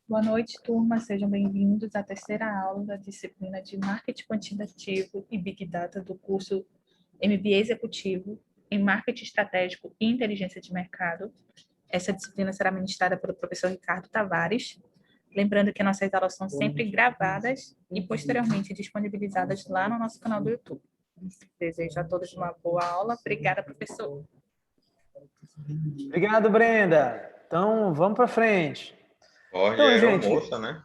Boa noite, turma. Sejam bem-vindos à terceira aula da disciplina de Marketing Quantitativo e Big Data do curso MBA Executivo em Marketing Estratégico e Inteligência de Mercado. Essa disciplina será ministrada pelo professor Ricardo Tavares. Lembrando que nossas aulas são sempre gravadas e posteriormente disponibilizadas lá no nosso canal do YouTube. Desejo a todos uma boa aula. Obrigada, professor. Obrigado, Brenda. Então, vamos para frente. Olha, Então, era gente, moça, né?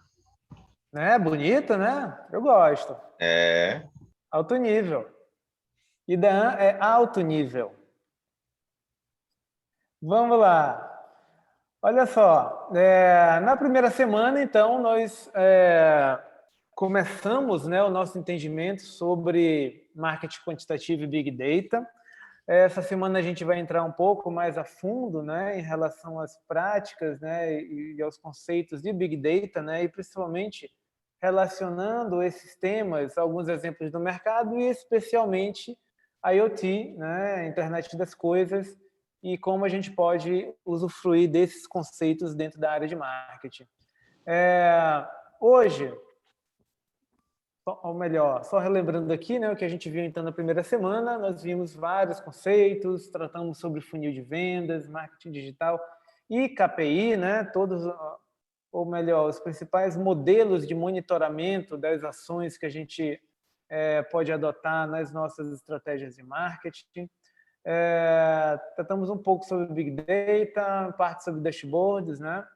bonita, né? Eu gosto. É. Alto nível. IDAN é alto nível. Vamos lá. Olha só, na primeira semana, então, nós começamos, né, o nosso entendimento sobre marketing quantitativo e Big Data. Essa semana a gente vai entrar um pouco mais a fundo, né, em relação às práticas, né, e aos conceitos de Big Data, né, e principalmente relacionando esses temas, alguns exemplos do mercado e especialmente IoT, né, Internet das Coisas, e como a gente pode usufruir desses conceitos dentro da área de marketing. Hoje, ou melhor, só relembrando aqui, né, o que a gente viu então na primeira semana, nós vimos vários conceitos, tratamos sobre funil de vendas, marketing digital e KPI, né, todos, ou melhor, os principais modelos de monitoramento das ações que a gente pode adotar nas nossas estratégias de marketing. Tratamos um pouco sobre Big Data, parte sobre dashboards, né,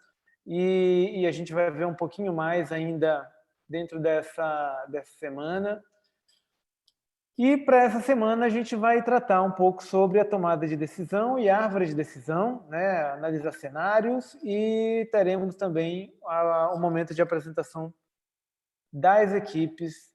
e a gente vai ver um pouquinho mais ainda dentro dessa semana. E para essa semana a gente vai tratar um pouco sobre a tomada de decisão e árvore de decisão, né? Analisar cenários e teremos também o momento de apresentação das equipes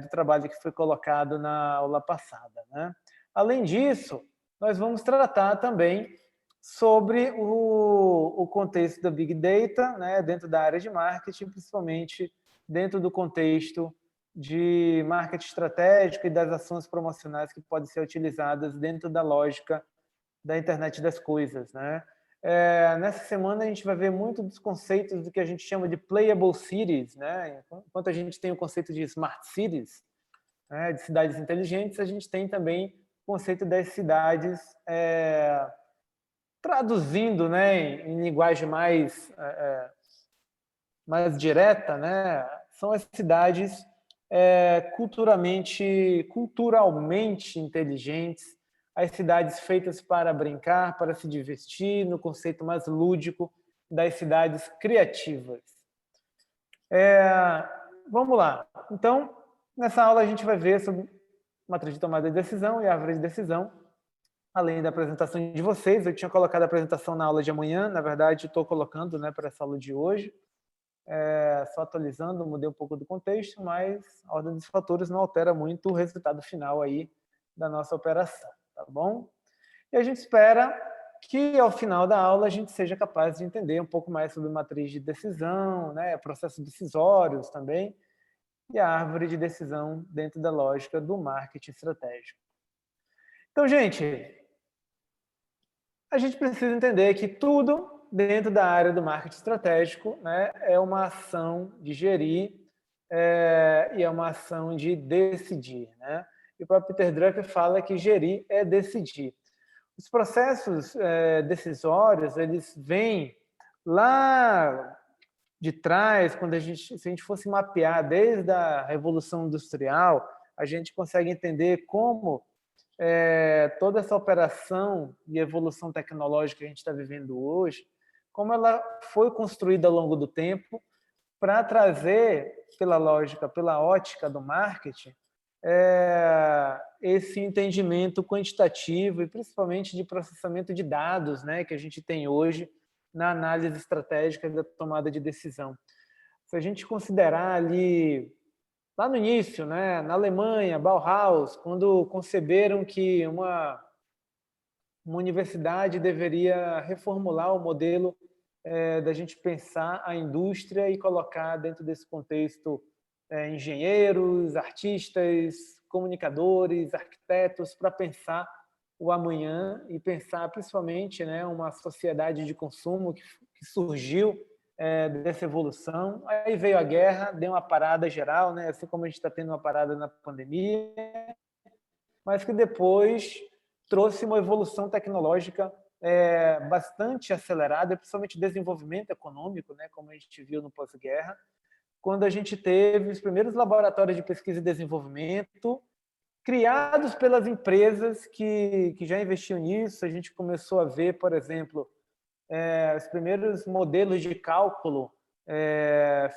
do trabalho que foi colocado na aula passada, né? Além disso, nós vamos tratar também sobre o contexto da Big Data, né, dentro da área de marketing, principalmente dentro do contexto de marketing estratégico e das ações promocionais que podem ser utilizadas dentro da lógica da internet das coisas, né? Nessa semana a gente vai ver muito dos conceitos do que a gente chama de playable cities, né? Enquanto a gente tem o conceito de smart cities, né, de cidades inteligentes, a gente tem também o conceito das cidades traduzindo, né, em linguagem mais direta, né, são as cidades culturalmente inteligentes, as cidades feitas para brincar, para se divertir, no conceito mais lúdico das cidades criativas. Vamos lá. Então, nessa aula a gente vai ver sobre matriz de tomada de decisão e árvore de decisão, além da apresentação de vocês. Eu tinha colocado a apresentação na aula de amanhã, na verdade estou colocando, né, para essa aula de hoje, só atualizando, mudei um pouco do contexto, mas a ordem dos fatores não altera muito o resultado final aí da nossa operação, tá bom? E a gente espera que ao final da aula a gente seja capaz de entender um pouco mais sobre matriz de decisão, né, processos decisórios também, e a árvore de decisão dentro da lógica do marketing estratégico. Então, gente, a gente precisa entender que tudo dentro da área do marketing estratégico, né, é uma ação de gerir e é uma ação de decidir, né? E o próprio Peter Drucker fala que gerir é decidir. Os processos decisórios, eles vêm lá de trás, quando se a gente fosse mapear desde a Revolução Industrial, a gente consegue entender como toda essa operação e evolução tecnológica que a gente está vivendo hoje, como ela foi construída ao longo do tempo para trazer, pela lógica, pela ótica do marketing, esse entendimento quantitativo e principalmente de processamento de dados, né, que a gente tem hoje na análise estratégica da tomada de decisão. Se a gente considerar ali lá no início, né, na Alemanha, Bauhaus, quando conceberam que uma universidade deveria reformular o modelo da gente pensar a indústria e colocar dentro desse contexto engenheiros, artistas, comunicadores, arquitetos, para pensar o amanhã e pensar principalmente, né, uma sociedade de consumo que surgiu dessa evolução. Aí veio a guerra, deu uma parada geral, né? Assim como a gente está tendo uma parada na pandemia, mas que depois trouxe uma evolução tecnológica bastante acelerada, principalmente desenvolvimento econômico, né? Como a gente viu no pós-guerra, quando a gente teve os primeiros laboratórios de pesquisa e desenvolvimento criados pelas empresas que já investiam nisso. A gente começou a ver, por exemplo, os primeiros modelos de cálculo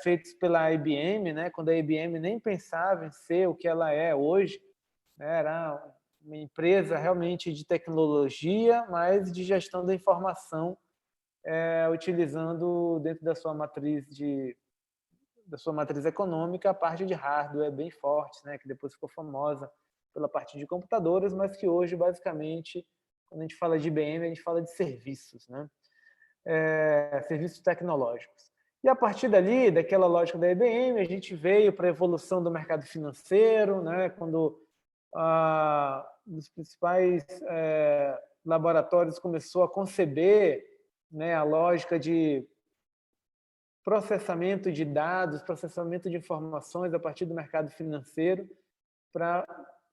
feitos pela IBM, né? Quando a IBM nem pensava em ser o que ela é hoje, né? Era uma empresa realmente de tecnologia, mas de gestão da informação, utilizando dentro da sua matriz econômica a parte de hardware bem forte, né? Que depois ficou famosa pela parte de computadores, mas que hoje, basicamente, quando a gente fala de IBM, a gente fala de serviços, né? Serviços tecnológicos. E a partir dali, daquela lógica da IBM, a gente veio para a evolução do mercado financeiro, né? Quando um dos principais laboratórios começou a conceber, né, a lógica de processamento de dados, processamento de informações a partir do mercado financeiro, para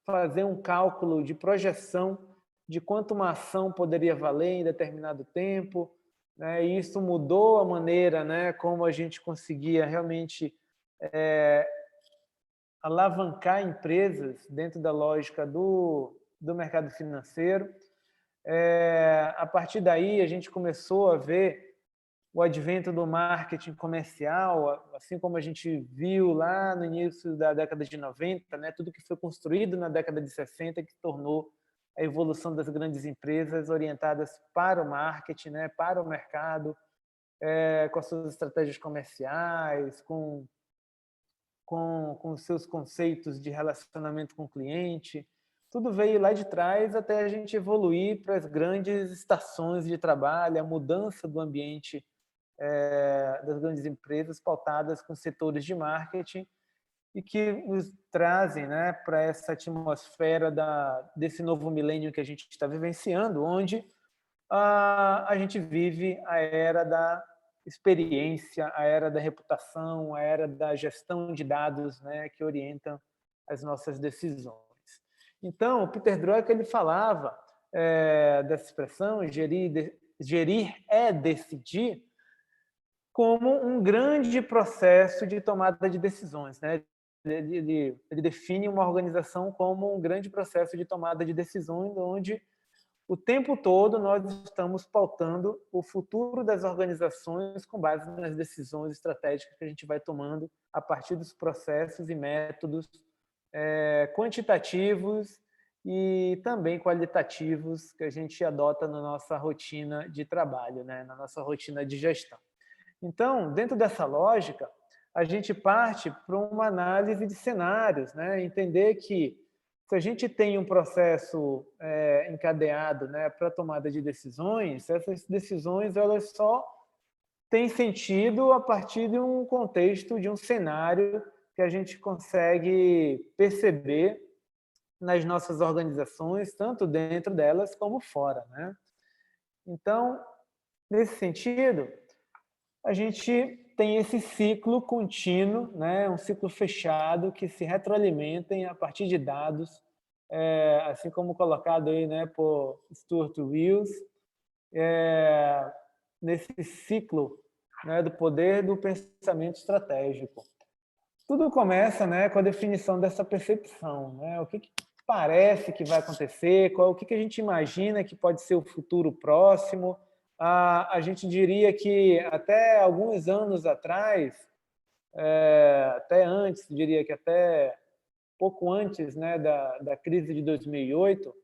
fazer um cálculo de projeção de quanto uma ação poderia valer em determinado tempo, né? E isso mudou a maneira, né, como a gente conseguia realmente alavancar empresas dentro da lógica do mercado financeiro. A partir daí, a gente começou a ver o advento do marketing comercial, assim como a gente viu lá no início da década de 90, né, tudo que foi construído na década de 60 que tornou a evolução das grandes empresas orientadas para o marketing, né, para o mercado, com as suas estratégias comerciais, com os seus conceitos de relacionamento com o cliente. Tudo veio lá de trás até a gente evoluir para as grandes estações de trabalho, a mudança do ambiente das grandes empresas pautadas com setores de marketing e que nos trazem, né, para essa atmosfera desse novo milênio que a gente está vivenciando, onde a gente vive a era da experiência, a era da reputação, a era da gestão de dados, né, que orientam as nossas decisões. Então, o Peter Drucker ele falava dessa expressão, gerir é decidir, como um grande processo de tomada de decisões, né? Ele define uma organização como um grande processo de tomada de decisões, onde o tempo todo nós estamos pautando o futuro das organizações com base nas decisões estratégicas que a gente vai tomando a partir dos processos e métodos quantitativos e também qualitativos que a gente adota na nossa rotina de trabalho, né? Na nossa rotina de gestão. Então, dentro dessa lógica, a gente parte para uma análise de cenários, né? Entender que se a gente tem um processo encadeado, né, para tomada de decisões, essas decisões elas só têm sentido a partir de um contexto, de um cenário que a gente consegue perceber nas nossas organizações, tanto dentro delas como fora, né? Então, nesse sentido, a gente tem esse ciclo contínuo, né, um ciclo fechado que se retroalimentem a partir de dados, assim como colocado aí, né, por Stuart Wills, nesse ciclo, né, do poder do pensamento estratégico. Tudo começa, né, com a definição dessa percepção, né? O que parece que vai acontecer, o que a gente imagina que pode ser o futuro próximo. A gente diria que até alguns anos atrás, até antes, diria que até pouco antes, né, da crise de 2008,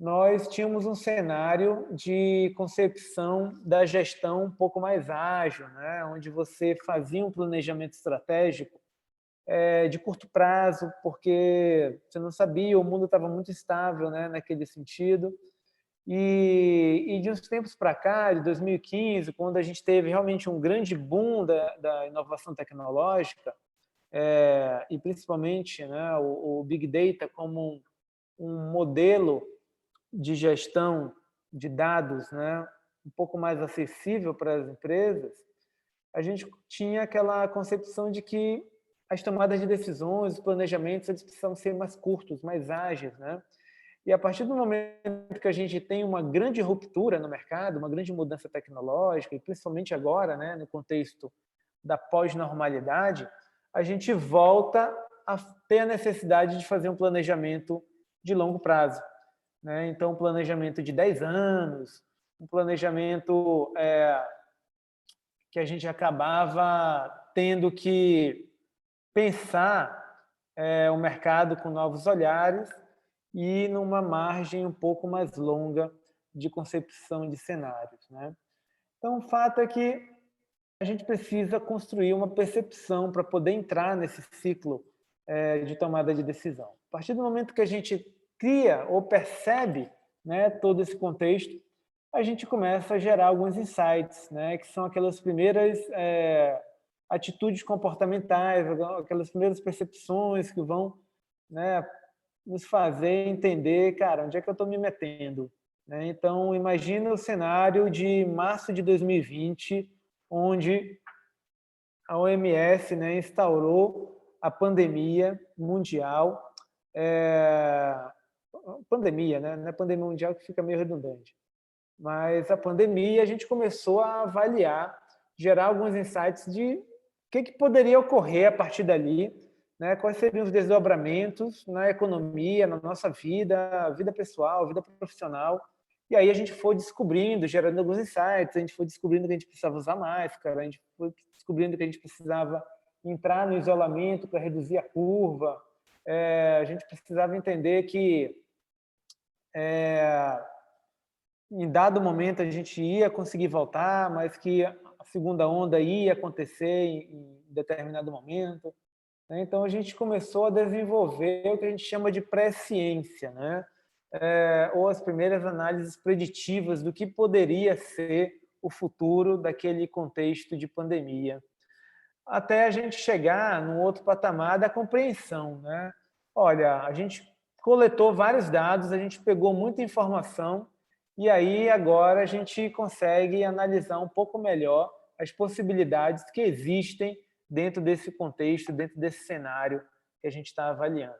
nós tínhamos um cenário de concepção da gestão um pouco mais ágil, né, onde você fazia um planejamento estratégico de curto prazo, porque você não sabia, o mundo estava muito estável, né, naquele sentido. E de uns tempos para cá, de 2015, quando a gente teve realmente um grande boom da inovação tecnológica, e principalmente, né, o Big Data como um modelo de gestão de dados, né, um pouco mais acessível para as empresas, a gente tinha aquela concepção de que as tomadas de decisões, os planejamentos, eles precisavam ser mais curtos, mais ágeis, né? E a partir do momento que a gente tem uma grande ruptura no mercado, uma grande mudança tecnológica, e principalmente agora, né, no contexto da pós-normalidade, a gente volta a ter a necessidade de fazer um planejamento de longo prazo, né? Então, um planejamento de 10 anos, um planejamento que a gente acabava tendo que pensar o mercado com novos olhares e numa margem um pouco mais longa de concepção de cenários, né? Então, o fato é que a gente precisa construir uma percepção para poder entrar nesse ciclo de tomada de decisão. A partir do momento que a gente cria ou percebe, né, todo esse contexto, a gente começa a gerar alguns insights, né, que são aquelas primeiras atitudes comportamentais, aquelas primeiras percepções que vão, né, nos fazer entender, cara, onde é que eu estou me metendo, né? Então, imagina o cenário de março de 2020, onde a OMS, né, instaurou a pandemia mundial, pandemia, né? Não é pandemia mundial que fica meio redundante, mas a pandemia a gente começou a avaliar, gerar alguns insights de o que poderia ocorrer a partir dali, né? Quais seriam os desdobramentos na economia, na nossa vida pessoal, vida profissional. E aí a gente foi descobrindo, gerando alguns insights, a gente foi descobrindo que a gente precisava usar máscara, a gente foi descobrindo que a gente precisava entrar no isolamento para reduzir a curva, a gente precisava entender que em dado momento a gente ia conseguir voltar, mas que a segunda onda ia acontecer em determinado momento. Então, a gente começou a desenvolver o que a gente chama de pré-ciência, né? Ou as primeiras análises preditivas do que poderia ser o futuro daquele contexto de pandemia, até a gente chegar num outro patamar da compreensão, né? Olha, a gente coletou vários dados, a gente pegou muita informação e aí agora a gente consegue analisar um pouco melhor as possibilidades que existem dentro desse contexto, dentro desse cenário que a gente está avaliando.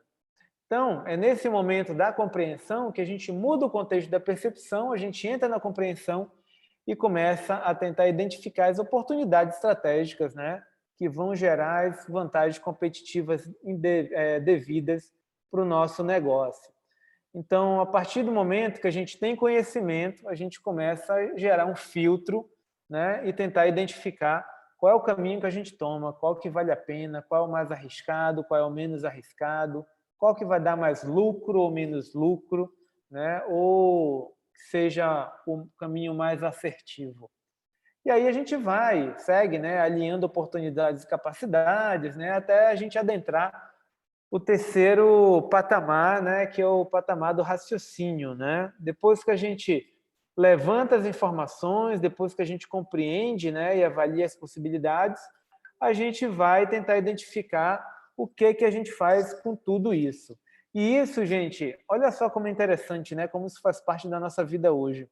Então, é nesse momento da compreensão que a gente muda o contexto da percepção, a gente entra na compreensão e começa a tentar identificar as oportunidades estratégicas, né, que vão gerar as vantagens competitivas devidas para o nosso negócio. Então, a partir do momento que a gente tem conhecimento, a gente começa a gerar um filtro, né, e tentar identificar qual é o caminho que a gente toma, qual que vale a pena, qual é o mais arriscado, qual é o menos arriscado, qual que vai dar mais lucro ou menos lucro, né, ou seja o caminho mais assertivo. E aí a gente segue, né, alinhando oportunidades e capacidades, né, até a gente adentrar o terceiro patamar, né, que é o patamar do raciocínio, né? Depois que a gente levanta as informações, depois que a gente compreende, né, e avalia as possibilidades, a gente vai tentar identificar o que a gente faz com tudo isso. E isso, gente, olha só como é interessante, né, como isso faz parte da nossa vida hoje.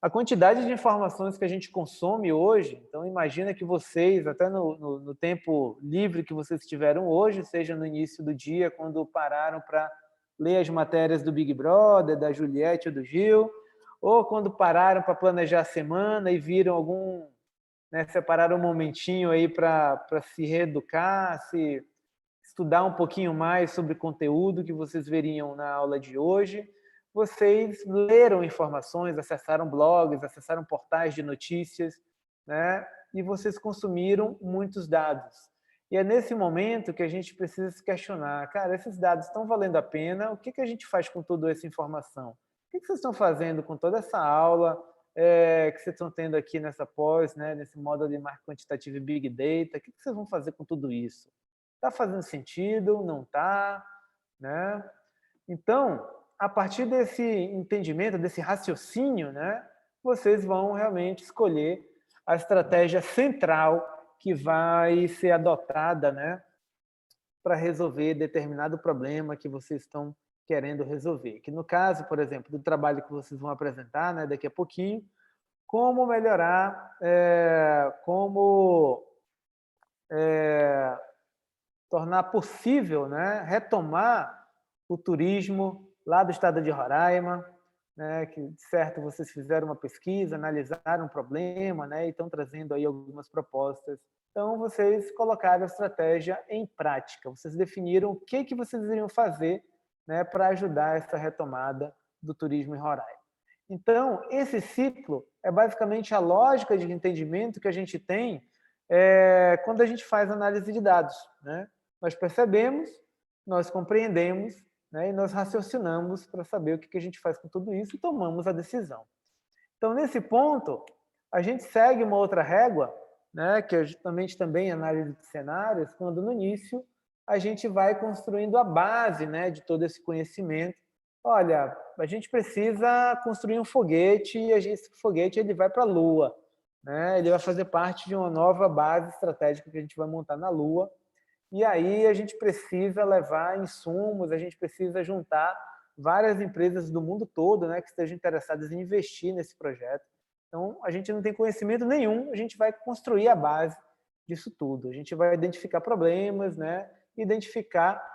A quantidade de informações que a gente consome hoje, então imagina que vocês, até no tempo livre que vocês tiveram hoje, seja no início do dia, quando pararam para ler as matérias do Big Brother, da Juliette ou do Gil, ou quando pararam para planejar a semana e viram né, separaram um momentinho aí para se reeducar, se estudar um pouquinho mais sobre conteúdo que vocês veriam na aula de hoje. Vocês leram informações, acessaram blogs, acessaram portais de notícias, né? E vocês consumiram muitos dados. E é nesse momento que a gente precisa se questionar, cara, esses dados estão valendo a pena? O que a gente faz com toda essa informação? O que vocês estão fazendo com toda essa aula que vocês estão tendo aqui nessa pós, né, nesse módulo de marketing quantitativo e Big Data? O que vocês vão fazer com tudo isso? Está fazendo sentido? Não está? Né? Então, a partir desse entendimento, desse raciocínio, né, vocês vão realmente escolher a estratégia central que vai ser adotada, né, para resolver determinado problema que vocês estão querendo resolver. Que no caso, por exemplo, do trabalho que vocês vão apresentar, né, daqui a pouquinho, como melhorar, como tornar possível, né, retomar o turismo lá do estado de Roraima, né, que, de certo, vocês fizeram uma pesquisa, analisaram um problema, né, e estão trazendo aí algumas propostas. Então, vocês colocaram a estratégia em prática, vocês definiram o que vocês iriam fazer, né, para ajudar essa retomada do turismo em Roraima. Então, esse ciclo é basicamente a lógica de entendimento que a gente tem quando a gente faz análise de dados, né? Nós percebemos, nós compreendemos, né, e nós raciocinamos para saber o que a gente faz com tudo isso e tomamos a decisão. Então, nesse ponto, a gente segue uma outra régua, né, que é justamente também análise de cenários, quando no início a gente vai construindo a base, né, de todo esse conhecimento. Olha, a gente precisa construir um foguete e esse foguete ele vai para a Lua, né? Ele vai fazer parte de uma nova base estratégica que a gente vai montar na Lua. E aí a gente precisa levar insumos, a gente precisa juntar várias empresas do mundo todo, né, que estejam interessadas em investir nesse projeto. Então, a gente não tem conhecimento nenhum, a gente vai construir a base disso tudo. A gente vai identificar problemas, né, identificar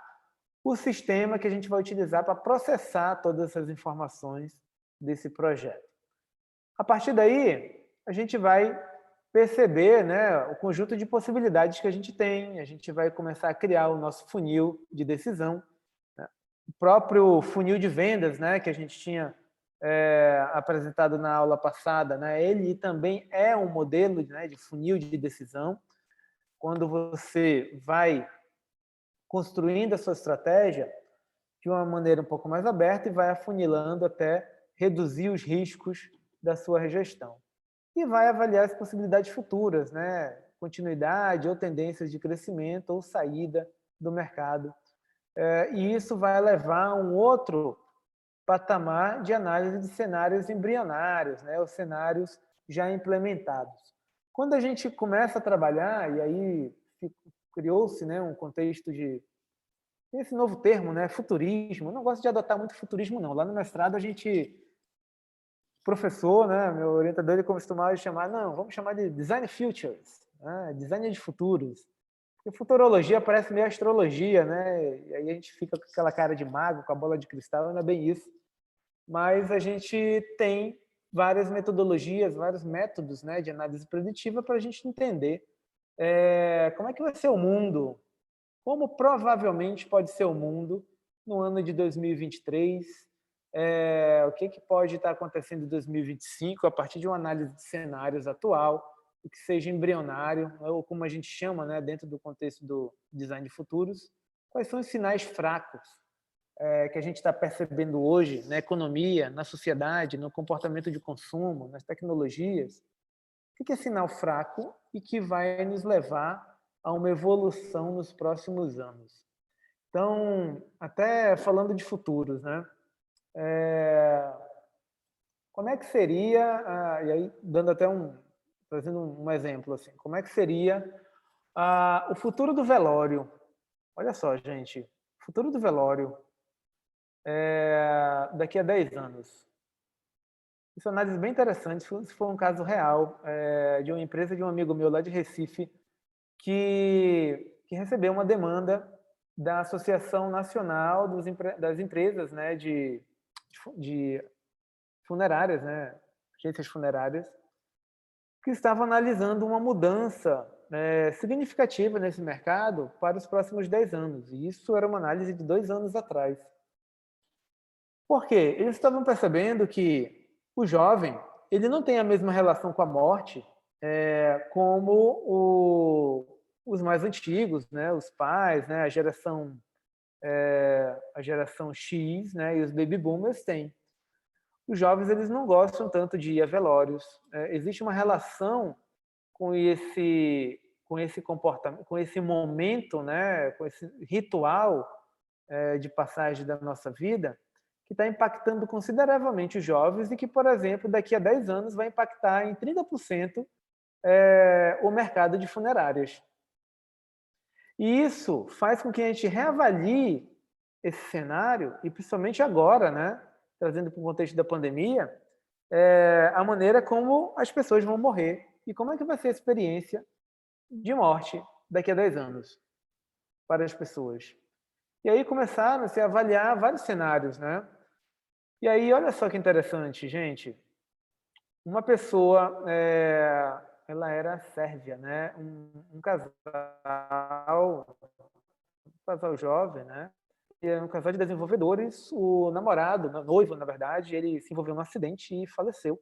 o sistema que a gente vai utilizar para processar todas essas informações desse projeto. A partir daí, a gente vai perceber, né, o conjunto de possibilidades que a gente tem, a gente vai começar a criar o nosso funil de decisão, né? O próprio funil de vendas, né, que a gente tinha apresentado na aula passada, né, ele também é um modelo, né, de funil de decisão, quando você vai construindo a sua estratégia de uma maneira um pouco mais aberta e vai afunilando até reduzir os riscos da sua gestão. E vai avaliar as possibilidades futuras, né? Continuidade ou tendências de crescimento ou saída do mercado. E isso vai levar a um outro patamar de análise de cenários embrionários, né? Ou cenários já implementados. Quando a gente começa a trabalhar, e aí criou-se, né, um contexto de esse novo termo, né, futurismo. Eu não gosto de adotar muito futurismo, não. Lá no mestrado a gente professor, né, meu orientador, ele costumava chamar, não, vamos chamar de design futures, né, design de futuros. Porque futurologia parece meio astrologia, né? E aí a gente fica com aquela cara de mago, com a bola de cristal, não é bem isso. Mas a gente tem várias metodologias, vários métodos, né, de análise preditiva para a gente entender como é que vai ser o mundo, como provavelmente pode ser o mundo no ano de 2023, o que pode estar acontecendo em 2025 a partir de uma análise de cenários atual, o que seja embrionário, ou como a gente chama, né, dentro do contexto do design de futuros, quais são os sinais fracos que a gente está percebendo hoje na economia, na sociedade, no comportamento de consumo, nas tecnologias. O que é sinal fraco e que vai nos levar a uma evolução nos próximos anos? Então, até falando de futuros, né? Como é que seria, e aí dando até trazendo um exemplo assim, como é que seria o futuro do velório? Olha só, gente, o futuro do velório daqui a 10 anos. Isso é uma análise bem interessante, se for um caso real, de uma empresa de um amigo meu lá de Recife, que recebeu uma demanda da Associação Nacional das Empresas, né, de funerárias, né, agências funerárias, que estavam analisando uma mudança significativa nesse mercado para os próximos 10 anos. E isso era uma análise de 2 anos atrás. Por quê? Eles estavam percebendo que o jovem ele não tem a mesma relação com a morte como os mais antigos, né, os pais, né, a geração X, né, e os baby boomers têm. Os jovens eles não gostam tanto de ir a velórios. Existe uma relação com esse comportamento, com esse momento, né, com esse ritual de passagem da nossa vida, que está impactando consideravelmente os jovens e que, por exemplo, daqui a 10 anos vai impactar em 30% o mercado de funerárias. E isso faz com que a gente reavalie esse cenário, e principalmente agora, né, trazendo para o contexto da pandemia, a maneira como as pessoas vão morrer e como é que vai ser a experiência de morte daqui a 10 anos. para as pessoas. E aí começaram a se avaliar vários cenários, né? E aí, olha só que interessante, gente. Uma pessoa, ela era sérvia, né? Um casal jovem, né? E era um casal de desenvolvedores. O namorado, o noivo, na verdade, ele se envolveu num acidente e faleceu.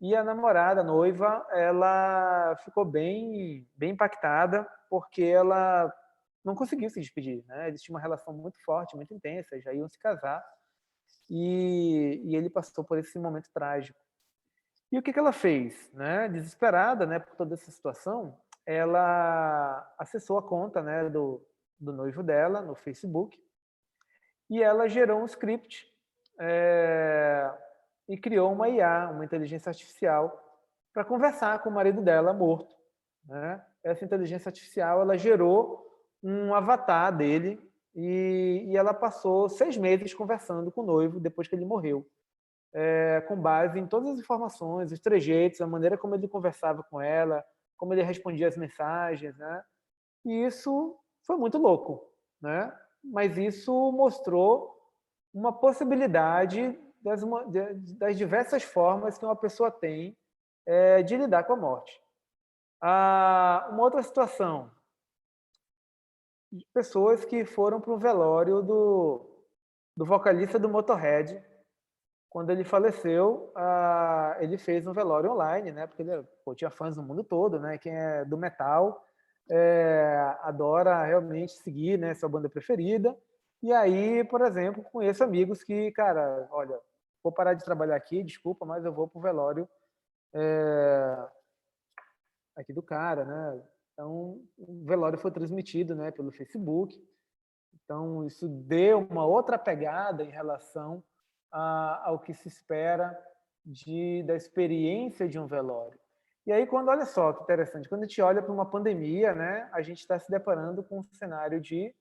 E a namorada, a noiva, ela ficou bem impactada porque ela não conseguiu se despedir, né? Eles tinham uma relação muito forte, muito intensa, já iam se casar e ele passou por esse momento trágico. E o que ela fez, né? Desesperada, né, por toda essa situação, ela acessou a conta, né, do noivo dela no Facebook e ela gerou um script é, e criou uma IA, uma inteligência artificial, para conversar com o marido dela morto. Né? Essa inteligência artificial ela gerou um avatar dele e ela passou 6 meses conversando com o noivo depois que ele morreu, com base em todas as informações, os trejeitos, a maneira como ele conversava com ela, como ele respondia as mensagens, né? E isso foi muito louco, né? Mas isso mostrou uma possibilidade das diversas formas que uma pessoa tem de lidar com a morte. Uma outra situação, de pessoas que foram para o velório do vocalista do Motorhead. Quando ele faleceu, ele fez um velório online, né? Porque ele tinha fãs no mundo todo, né? Quem é do metal adora realmente seguir, né, sua banda preferida. E aí, por exemplo, conheço amigos que, cara, olha, vou parar de trabalhar aqui, desculpa, mas eu vou pro velório aqui do cara, né? Então, o velório foi transmitido, né, pelo Facebook. Então, isso deu uma outra pegada em relação ao que se espera da experiência de um velório. E aí, olha só que interessante, quando a gente olha para uma pandemia, né, a gente está se deparando com um cenário de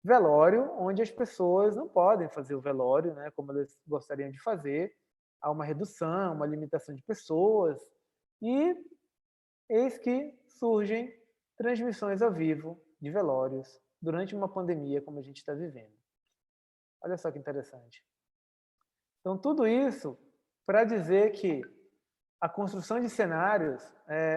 velório, onde as pessoas não podem fazer o velório, né, como elas gostariam de fazer. Há uma redução, uma limitação de pessoas. E eis que surgem transmissões ao vivo de velórios durante uma pandemia como a gente está vivendo. Olha só que interessante. Então, tudo isso para dizer que a construção de cenários,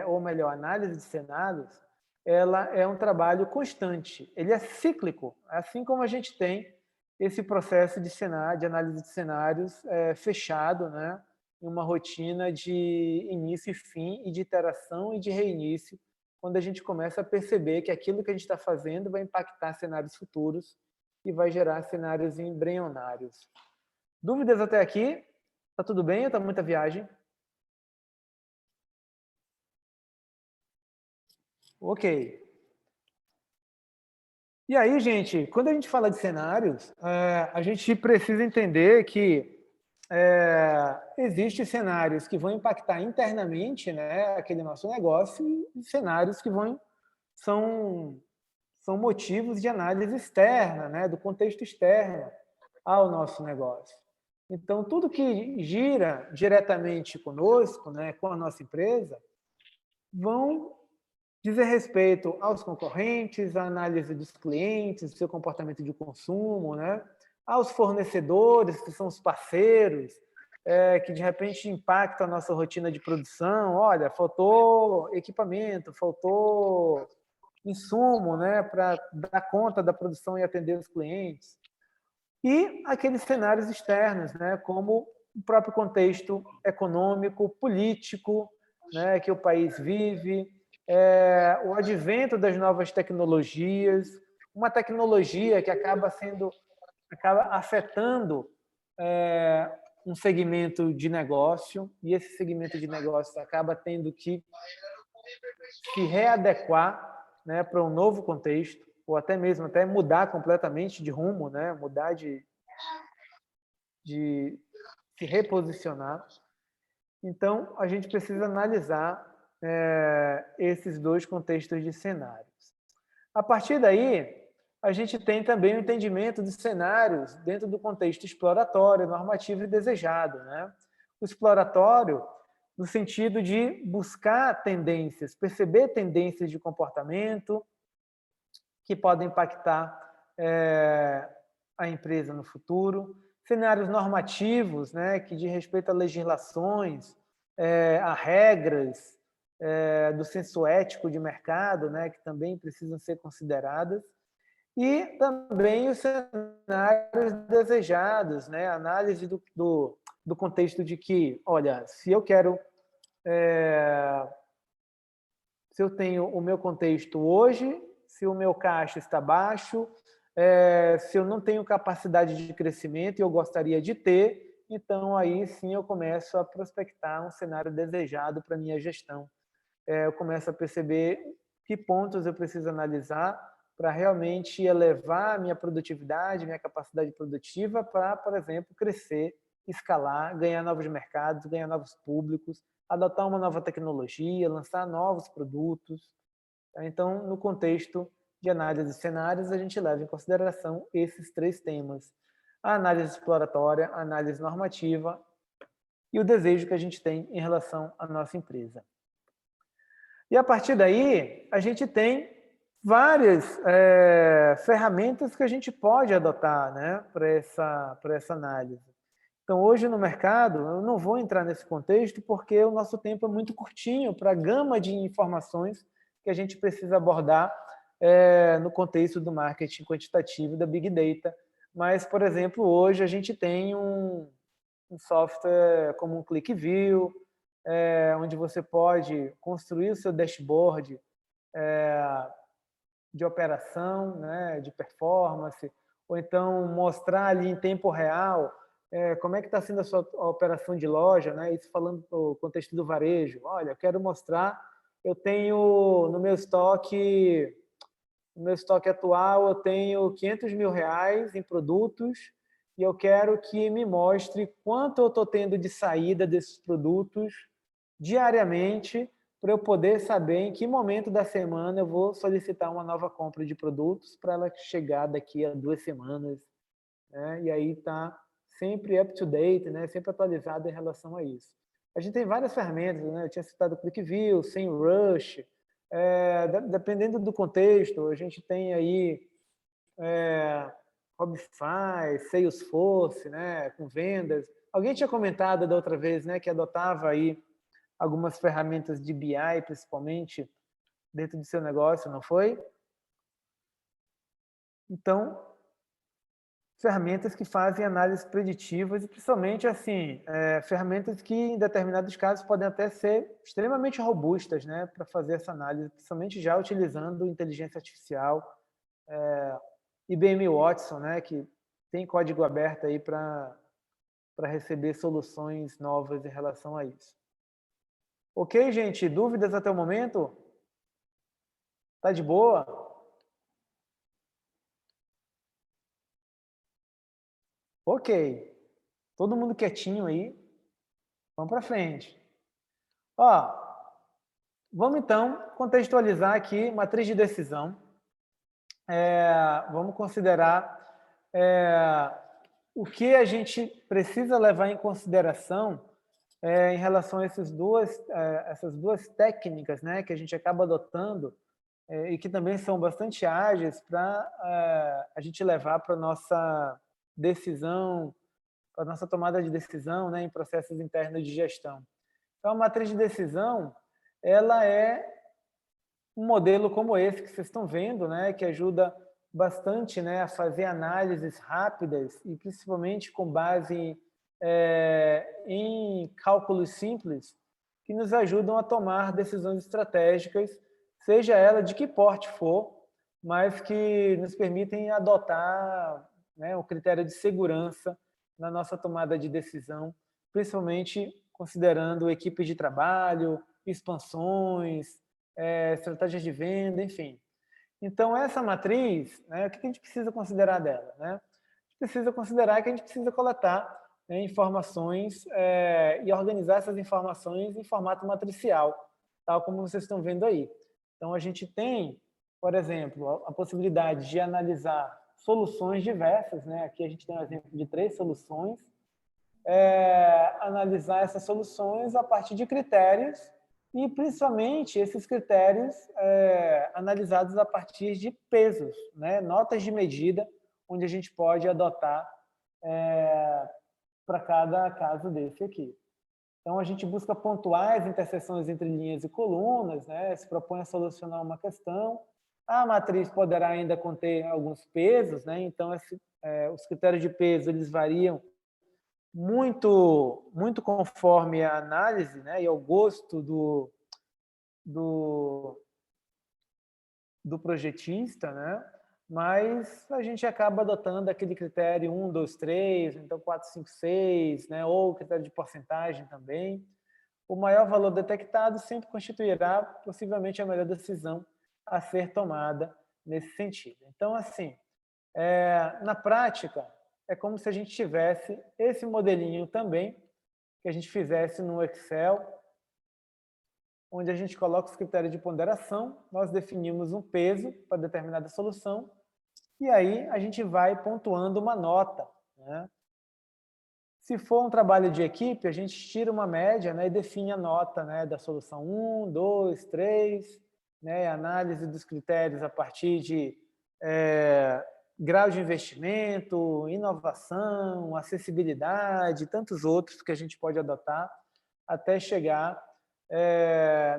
ou melhor, a análise de cenários, ela é um trabalho constante, ele é cíclico, assim como a gente tem esse processo de análise de cenários fechado, né, em uma rotina de início e fim, e de iteração e de reinício, quando a gente começa a perceber que aquilo que a gente está fazendo vai impactar cenários futuros e vai gerar cenários embrionários. Dúvidas até aqui? Tá tudo bem ou tá muita viagem? Ok. E aí, gente, quando a gente fala de cenários, a gente precisa entender que existem cenários que vão impactar internamente, né, aquele nosso negócio, e cenários que são, são motivos de análise externa, né, do contexto externo ao nosso negócio. Então, tudo que gira diretamente conosco, né, com a nossa empresa, vão dizer respeito aos concorrentes, à análise dos clientes, do seu comportamento de consumo, né, aos fornecedores, que são os parceiros, que de repente impactam a nossa rotina de produção. Olha, faltou equipamento, faltou insumo, né, para dar conta da produção e atender os clientes. E aqueles cenários externos, né, como o próprio contexto econômico, político, né, que o país vive, o advento das novas tecnologias, uma tecnologia que acaba afetando um segmento de negócio, e esse segmento de negócio acaba tendo que se readequar, né, para um novo contexto, ou até mesmo mudar completamente de rumo, né, mudar de se reposicionar. Então, a gente precisa analisar esses dois contextos de cenários. A partir daí, a gente tem também o entendimento de cenários dentro do contexto exploratório, normativo e desejado. Né? O exploratório, no sentido de buscar tendências, perceber tendências de comportamento que podem impactar a empresa no futuro, cenários normativos, né, que diz respeito a legislações, a regras do senso ético de mercado, né, que também precisam ser consideradas, e também os cenários desejados, né, análise do contexto de que, olha, se eu quero, se eu tenho o meu contexto hoje, se o meu caixa está baixo, se eu não tenho capacidade de crescimento e eu gostaria de ter, então aí sim eu começo a prospectar um cenário desejado para a minha gestão. Eu começo a perceber que pontos eu preciso analisar para realmente elevar a minha produtividade, minha capacidade produtiva para, por exemplo, crescer, escalar, ganhar novos mercados, ganhar novos públicos, adotar uma nova tecnologia, lançar novos produtos. Então, no contexto de análise de cenários, a gente leva em consideração esses 3 temas: a análise exploratória, a análise normativa e o desejo que a gente tem em relação à nossa empresa. E a partir daí, a gente tem várias ferramentas que a gente pode adotar, né, para essa análise. Então, hoje no mercado, eu não vou entrar nesse contexto porque o nosso tempo é muito curtinho para a gama de informações que a gente precisa abordar no contexto do marketing quantitativo, da Big Data. Mas, por exemplo, hoje a gente tem um software como um ClickView, onde você pode construir o seu dashboard de operação, né, de performance, ou então mostrar ali em tempo real como é que está sendo a sua operação de loja, né? Isso falando no contexto do varejo. Olha, eu quero mostrar, eu tenho no meu estoque atual, eu tenho R$ 500.000 em produtos e eu quero que me mostre quanto eu estou tendo de saída desses produtos diariamente para eu poder saber em que momento da semana eu vou solicitar uma nova compra de produtos para ela chegar daqui a 2 semanas. Né? E aí está sempre up to date, né? Sempre atualizado em relação a isso. A gente tem várias ferramentas, né? Eu tinha citado o ClickView, SEMrush, dependendo do contexto, a gente tem aí Hubify, Salesforce, né? Com vendas. Alguém tinha comentado da outra vez, né? Que adotava aí algumas ferramentas de BI, principalmente, dentro do seu negócio, não foi? Então, ferramentas que fazem análises preditivas e, principalmente, assim, ferramentas que, em determinados casos, podem até ser extremamente robustas, né, para fazer essa análise, principalmente já utilizando inteligência artificial, IBM Watson, né, que tem código aberto aí para receber soluções novas em relação a isso. Ok, gente? Dúvidas até o momento? Tá de boa? Ok. Todo mundo quietinho aí. Vamos para frente. Ó, vamos então contextualizar aqui matriz de decisão. Vamos considerar o que a gente precisa levar em consideração em relação a essas duas técnicas, né, que a gente acaba adotando e que também são bastante ágeis para a gente levar para a nossa decisão, para a nossa tomada de decisão, né, em processos internos de gestão. Então, a matriz de decisão, ela é um modelo como esse que vocês estão vendo, né, que ajuda bastante, né, a fazer análises rápidas e principalmente com base em cálculos simples que nos ajudam a tomar decisões estratégicas, seja ela de que porte for, mas que nos permitem adotar, né, o critério de segurança na nossa tomada de decisão, principalmente considerando equipes de trabalho, expansões, estratégias de venda, enfim. Então, essa matriz, né, o que a gente precisa considerar dela? Né? A gente precisa considerar que a gente precisa coletar, né, informações e organizar essas informações em formato matricial, tal como vocês estão vendo aí. Então, a gente tem, por exemplo, a possibilidade de analisar soluções diversas. Né? Aqui a gente tem um exemplo de 3 soluções. Analisar essas soluções a partir de critérios e, principalmente, esses critérios analisados a partir de pesos, né? Notas de medida, onde a gente pode adotar para cada caso desse aqui. Então, a gente busca pontuar as interseções entre linhas e colunas, né? Se propõe a solucionar uma questão. A matriz poderá ainda conter alguns pesos, né? Então, os critérios de peso eles variam muito conforme a análise, né? E ao gosto do projetista, né? Mas a gente acaba adotando aquele critério 1, 2, 3, então 4, 5, 6, né? Ou critério de porcentagem também. O maior valor detectado sempre constituirá possivelmente a melhor decisão a ser tomada nesse sentido. Então, assim, na prática, é como se a gente tivesse esse modelinho também, que a gente fizesse no Excel, onde a gente coloca os critérios de ponderação, nós definimos um peso para determinada solução, e aí a gente vai pontuando uma nota, né? Se for um trabalho de equipe, a gente tira uma média, né, e define a nota, né, da solução 1, 2, 3, né, análise dos critérios a partir de grau de investimento, inovação, acessibilidade, e tantos outros que a gente pode adotar até chegar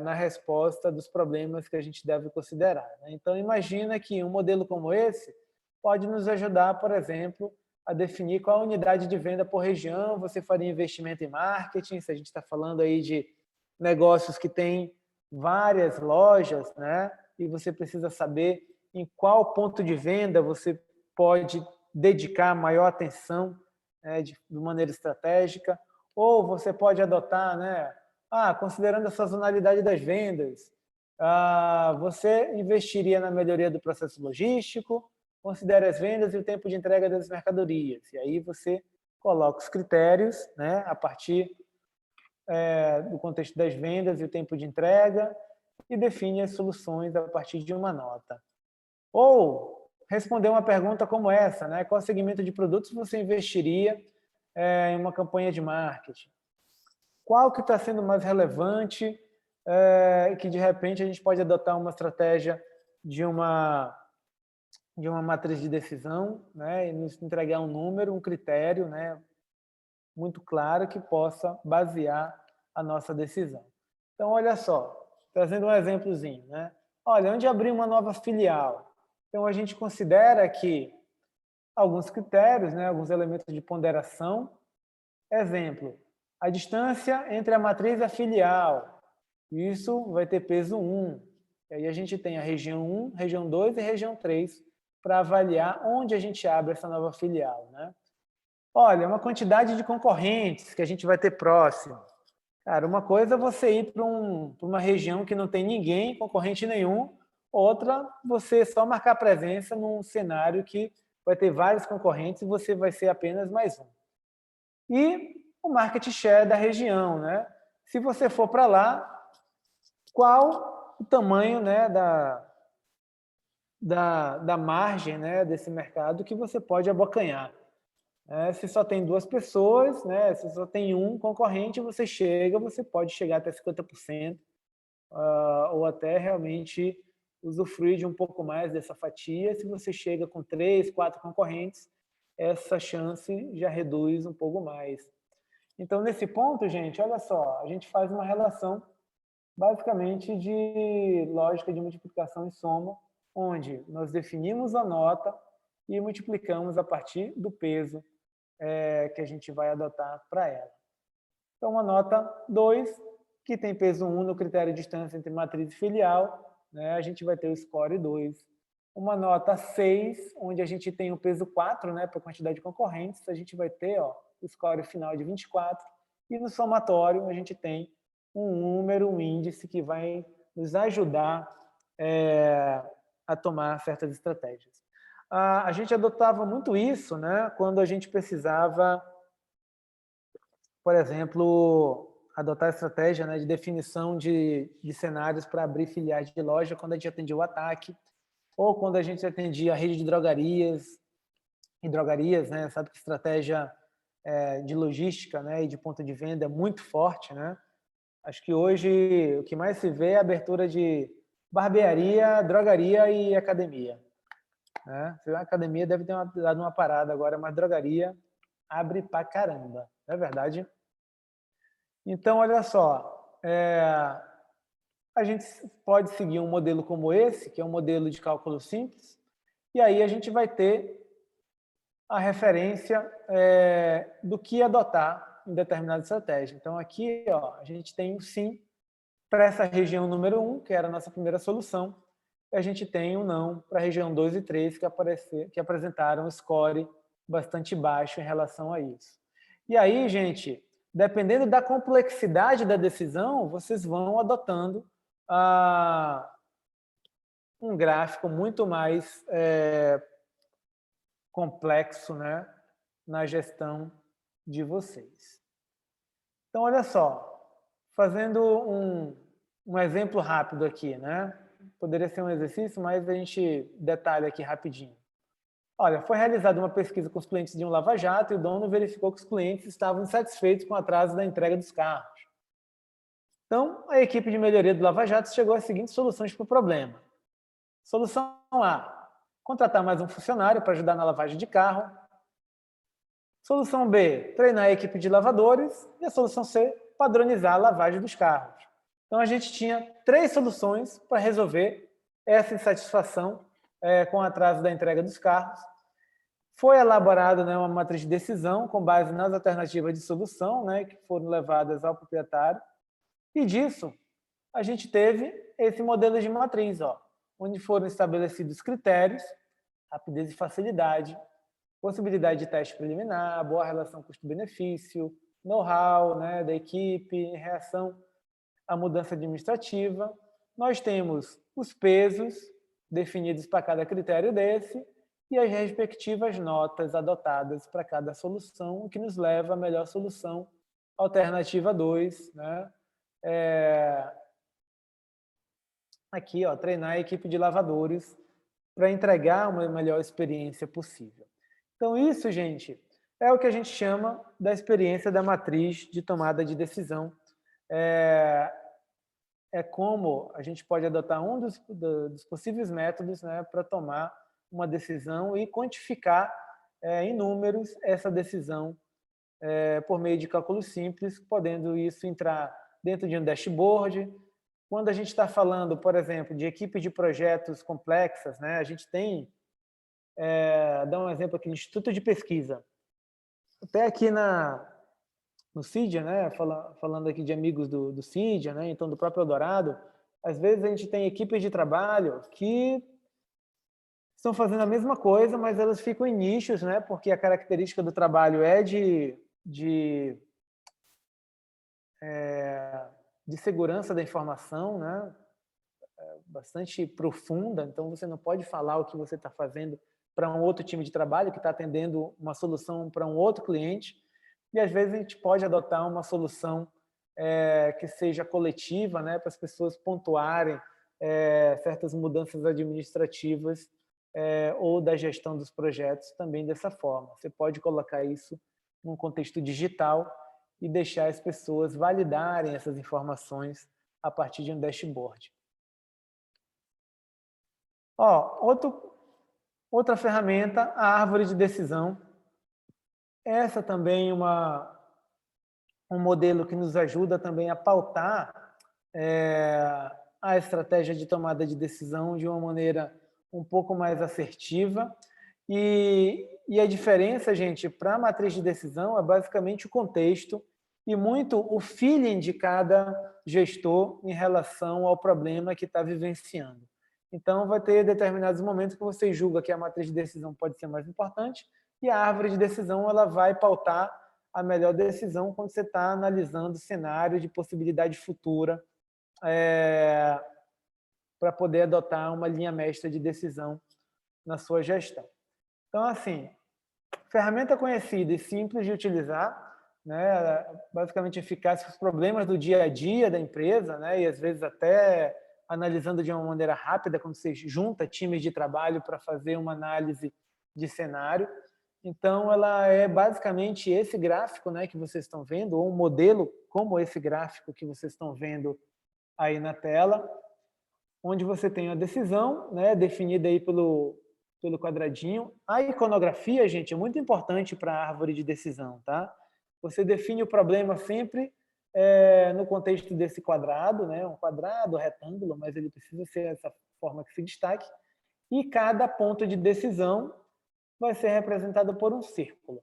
na resposta dos problemas que a gente deve considerar, né? Então, imagina que um modelo como esse pode nos ajudar, por exemplo, a definir qual a unidade de venda por região você faria investimento em marketing, se a gente está falando aí de negócios que têm várias lojas, né? E você precisa saber em qual ponto de venda você pode dedicar maior atenção, né, de maneira estratégica, ou você pode adotar, né, considerando a sazonalidade das vendas, você investiria na melhoria do processo logístico, considere as vendas e o tempo de entrega das mercadorias. E aí você coloca os critérios, né, a partir do contexto das vendas e o tempo de entrega e define as soluções a partir de uma nota. Ou responder uma pergunta como essa, né? Qual segmento de produtos você investiria em uma campanha de marketing? Qual que está sendo mais relevante que, de repente, a gente pode adotar uma estratégia de uma matriz de decisão, né, e nos entregar um número, um critério, né, muito claro que possa basear a nossa decisão. Então, olha só, trazendo um exemplozinho, né? Olha, onde abrir uma nova filial? Então, a gente considera que alguns critérios, né, alguns elementos de ponderação. Exemplo, a distância entre a matriz e a filial. Isso vai ter peso 1. E aí a gente tem a região 1, região 2 e região 3 para avaliar onde a gente abre essa nova filial, né? Olha, uma quantidade de concorrentes que a gente vai ter próximo. Cara, uma coisa é você ir para uma região que não tem ninguém, concorrente nenhum. Outra, você só marcar presença num cenário que vai ter vários concorrentes e você vai ser apenas mais um. E o market share da região, né? Se você for para lá, qual o tamanho, né, da margem, né, desse mercado que você pode abocanhar? Se só tem 2 pessoas, né, se só tem um concorrente, você pode chegar até 50%, ou até realmente usufruir de um pouco mais dessa fatia. Se você chega com 3, 4 concorrentes, essa chance já reduz um pouco mais. Então, nesse ponto, gente, olha só, a gente faz uma relação basicamente de lógica de multiplicação e soma, onde nós definimos a nota e multiplicamos a partir do peso que a gente vai adotar para ela. Então, uma nota 2, que tem peso 1 no critério de distância entre matriz e filial, né, a gente vai ter o score 2. Uma nota 6, onde a gente tem o peso 4, né, para a quantidade de concorrentes, a gente vai ter o score final de 24, e no somatório a gente tem um número, um índice que vai nos ajudar a tomar certas estratégias. A gente adotava muito isso, né, quando a gente precisava, por exemplo, adotar a estratégia, né, de definição de cenários para abrir filiais de loja quando a gente atendia o ataque, ou quando a gente atendia a rede de drogarias, né, sabe que estratégia de logística, né, e de ponto de venda é muito forte, né? Acho que hoje o que mais se vê é a abertura de barbearia, drogaria e academia. Né? A academia deve ter dado uma parada agora, mas drogaria abre pra caramba, não é verdade? Então, olha só, a gente pode seguir um modelo como esse, que é um modelo de cálculo simples, e aí a gente vai ter a referência do que adotar em determinada estratégia. Então, aqui ó, a gente tem um sim para essa região número 1, que era a nossa primeira solução, e a gente tem um não para a região 2 e 3, que apresentaram um score bastante baixo em relação a isso. E aí, gente, dependendo da complexidade da decisão, vocês vão adotando um gráfico muito mais complexo, né, na gestão de vocês. Então, olha só, fazendo um exemplo rápido aqui, né? Poderia ser um exercício, mas a gente detalha aqui rapidinho. Olha, foi realizada uma pesquisa com os clientes de um lava-jato e o dono verificou que os clientes estavam insatisfeitos com o atraso da entrega dos carros. Então, a equipe de melhoria do lava-jato chegou às seguintes soluções para o problema. Solução A, contratar mais um funcionário para ajudar na lavagem de carro. Solução B, treinar a equipe de lavadores. E a solução C, padronizar a lavagem dos carros. Então, a gente tinha 3 soluções para resolver essa insatisfação com o atraso da entrega dos carros. Foi elaborada, né, uma matriz de decisão com base nas alternativas de solução, né, que foram levadas ao proprietário. E disso, a gente teve esse modelo de matriz, ó, onde foram estabelecidos critérios, rapidez e facilidade, possibilidade de teste preliminar, boa relação custo-benefício, know-how, né, da equipe, reação à mudança administrativa. Nós temos os pesos definidos para cada critério desse e as respectivas notas adotadas para cada solução, o que nos leva à melhor solução, alternativa 2, né? Aqui, ó, treinar a equipe de lavadores para entregar uma melhor experiência possível. Então, isso, gente, é o que a gente chama da experiência da matriz de tomada de decisão. É como a gente pode adotar um dos possíveis métodos, né, para tomar uma decisão e quantificar em números essa decisão por meio de cálculos simples, podendo isso entrar dentro de um dashboard. Quando a gente está falando, por exemplo, de equipe de projetos complexas, né, a gente tem, dá um exemplo aqui, Instituto de Pesquisa. Até aqui no CIDIA, né, falando aqui de amigos do CIDIA, né, então do próprio Eldorado, às vezes a gente tem equipes de trabalho que estão fazendo a mesma coisa, mas elas ficam em nichos, né, porque a característica do trabalho é de segurança da informação, né, bastante profunda, então você não pode falar o que você está fazendo para um outro time de trabalho que está atendendo uma solução para um outro cliente, e às vezes a gente pode adotar uma solução que seja coletiva, né, para as pessoas pontuarem certas mudanças administrativas ou da gestão dos projetos também dessa forma. Você pode colocar isso num contexto digital e deixar as pessoas validarem essas informações a partir de um dashboard. Ó, outra ferramenta, a árvore de decisão. Essa também um modelo que nos ajuda também a pautar a estratégia de tomada de decisão de uma maneira um pouco mais assertiva. E a diferença, gente, para a matriz de decisão é basicamente o contexto e muito o feeling de cada gestor em relação ao problema que está vivenciando. Então, vai ter determinados momentos que você julga que a matriz de decisão pode ser mais importante e a árvore de decisão ela vai pautar a melhor decisão quando você está analisando cenário de possibilidade futura para poder adotar uma linha mestra de decisão na sua gestão. Então, assim, ferramenta conhecida e simples de utilizar, né, basicamente eficaz para os problemas do dia a dia da empresa, né, e às vezes até analisando de uma maneira rápida, quando você junta times de trabalho para fazer uma análise de cenário. Então, ela é basicamente esse gráfico, né, que vocês estão vendo, ou um modelo como esse gráfico que vocês estão vendo aí na tela. onde você tem a decisão, né, definida aí pelo quadradinho. A iconografia, gente, é muito importante para a árvore de decisão, tá? Você define o problema sempre no contexto desse quadrado, né? Um quadrado, retângulo, mas ele precisa ser essa forma que se destaque. E cada ponto de decisão vai ser representado por um círculo.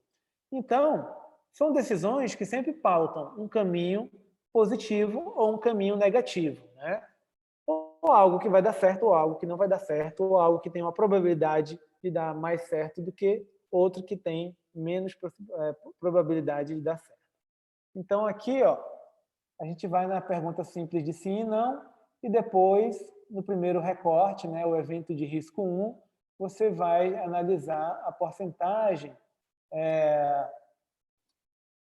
Então, são decisões que sempre pautam um caminho positivo ou um caminho negativo, né? Ou algo que vai dar certo, ou algo que não vai dar certo, ou algo que tem uma probabilidade de dar mais certo do que outro que tem menos probabilidade de dar certo. Então, aqui, ó, a gente vai na pergunta simples de sim e não, e depois, no primeiro recorte, né, o evento de risco 1, você vai analisar a porcentagem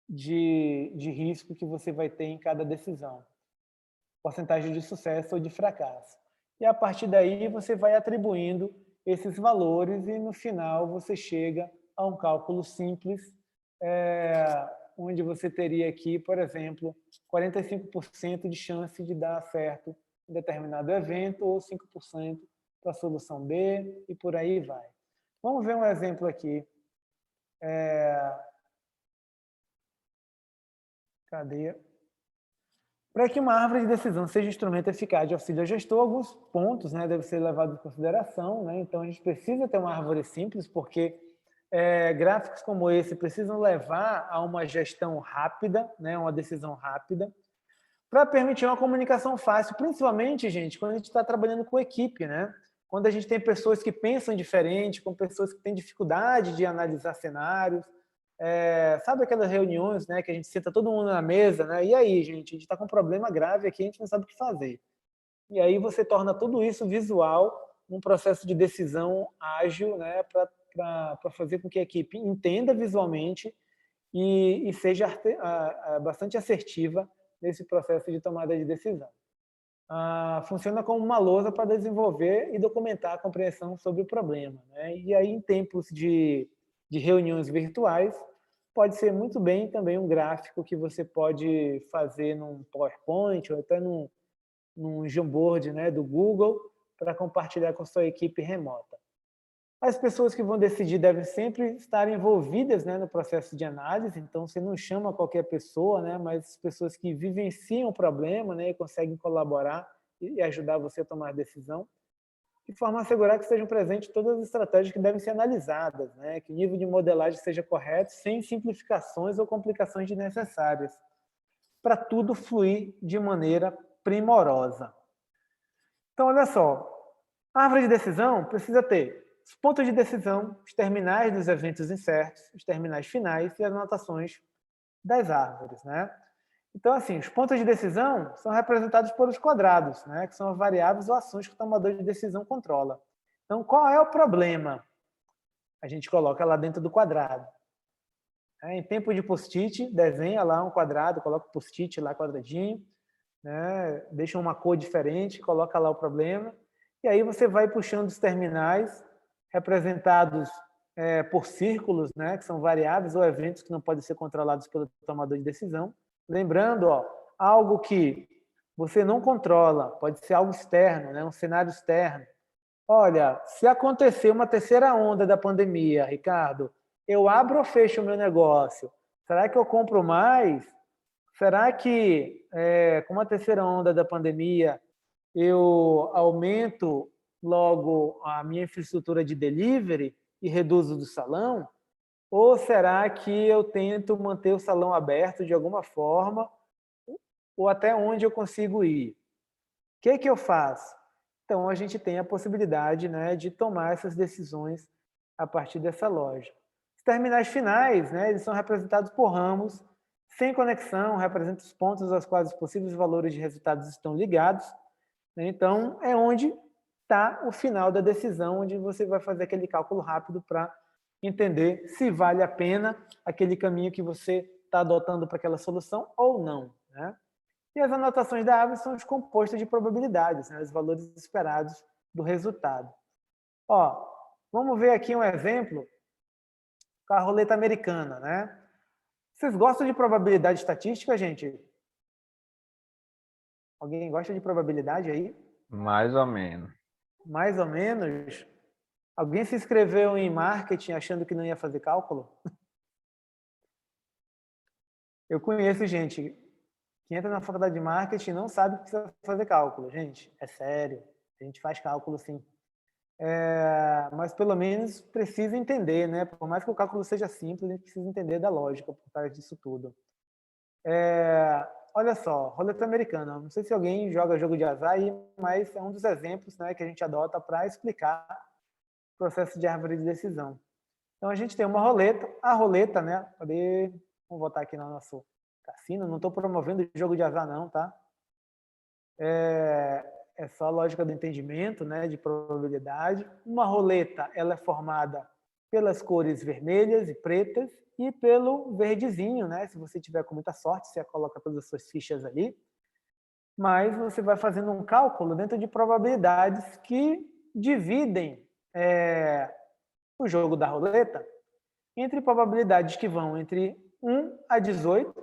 de risco que você vai ter em cada decisão. Porcentagem de sucesso ou de fracasso. E a partir daí você vai atribuindo esses valores e no final você chega a um cálculo simples, onde você teria aqui, por exemplo, 45% de chance de dar certo em determinado evento ou 5% para a solução B e por aí vai. Vamos ver um exemplo aqui. Cadê? Para que uma árvore de decisão seja um instrumento eficaz de auxílio ao gestor, alguns pontos, né, devem ser levados em consideração. Né? Então, a gente precisa ter uma árvore simples, porque gráficos como esse precisam levar a uma gestão rápida, né, uma decisão rápida, para permitir uma comunicação fácil, principalmente, gente, quando a gente está trabalhando com equipe, né? Quando a gente tem pessoas que pensam diferente, com pessoas que têm dificuldade de analisar cenários, sabe aquelas reuniões, né, que a gente senta todo mundo na mesa, né? E aí, gente, a gente está com um problema grave aqui, a gente não sabe o que fazer. E aí você torna tudo isso visual, num processo de decisão ágil, né, para fazer com que a equipe entenda visualmente e seja bastante assertiva nesse processo de tomada de decisão. Funciona como uma lousa para desenvolver e documentar a compreensão sobre o problema. Né? E aí, em tempos de reuniões virtuais, pode ser muito bem também um gráfico que você pode fazer num PowerPoint ou até num Jamboard, né, do Google para compartilhar com a sua equipe remota. As pessoas que vão decidir devem sempre estar envolvidas, né, no processo de análise, então você não chama qualquer pessoa, né, mas as pessoas que vivenciam o problema, né, e conseguem colaborar e ajudar você a tomar decisão, de forma a assegurar que estejam presentes todas as estratégias que devem ser analisadas, né, que o nível de modelagem seja correto, sem simplificações ou complicações desnecessárias, para tudo fluir de maneira primorosa. Então, olha só, a árvore de decisão precisa ter os pontos de decisão, os terminais dos eventos incertos, os terminais finais e as anotações das árvores. Né? Então, assim, os pontos de decisão são representados por os quadrados, né? Que são as variáveis ou ações que o tomador de decisão controla. Então, qual é o problema? A gente coloca lá dentro do quadrado. Em tempo de post-it, desenha lá um quadrado, coloca o post-it lá quadradinho, né? Deixa uma cor diferente, coloca lá o problema, e aí você vai puxando os terminais representados por círculos, né, que são variáveis ou eventos que não podem ser controlados pelo tomador de decisão. Lembrando, ó, algo que você não controla, pode ser algo externo, né, um cenário externo. Olha, se acontecer uma terceira onda da pandemia, Ricardo, eu abro ou fecho o meu negócio? Será que eu compro mais? Será que, com a terceira onda da pandemia, eu aumento logo a minha infraestrutura de delivery e reduzo do salão? Ou será que eu tento manter o salão aberto de alguma forma ou até onde eu consigo ir? O que eu faço? Então, a gente tem a possibilidade, né, de tomar essas decisões a partir dessa lógica. Os terminais finais, né, eles são representados por ramos sem conexão, representam os pontos aos quais os possíveis valores de resultados estão ligados. Então, é onde está o final da decisão, onde você vai fazer aquele cálculo rápido para entender se vale a pena aquele caminho que você está adotando para aquela solução ou não. Né? E as anotações da árvore são os compostos de probabilidades, né? Os valores esperados do resultado. Ó, vamos ver aqui um exemplo com a roleta americana. Né? Vocês gostam de probabilidade estatística, gente? Alguém gosta de probabilidade aí? Mais ou menos. Mais ou menos? Alguém se inscreveu em marketing achando que não ia fazer cálculo? Eu conheço gente que entra na faculdade de marketing e não sabe que precisa fazer cálculo. Gente, é sério. A gente faz cálculo sim. Mas pelo menos precisa entender, né? Por mais que o cálculo seja simples, a gente precisa entender da lógica por trás disso tudo. Olha só, roleta americana. Não sei se alguém joga jogo de azar, mas é um dos exemplos, né, que a gente adota para explicar o processo de árvore de decisão. Então a gente tem uma roleta, a roleta, né? Vamos voltar aqui no nosso cassino. Não estou promovendo jogo de azar, não, tá? É só a lógica do entendimento, né, de probabilidade. Uma roleta, ela é formada pelas cores vermelhas e pretas e pelo verdezinho, né? Se você tiver com muita sorte, você coloca todas as suas fichas ali. Mas você vai fazendo um cálculo dentro de probabilidades que dividem o jogo da roleta entre probabilidades que vão entre 1 a 18,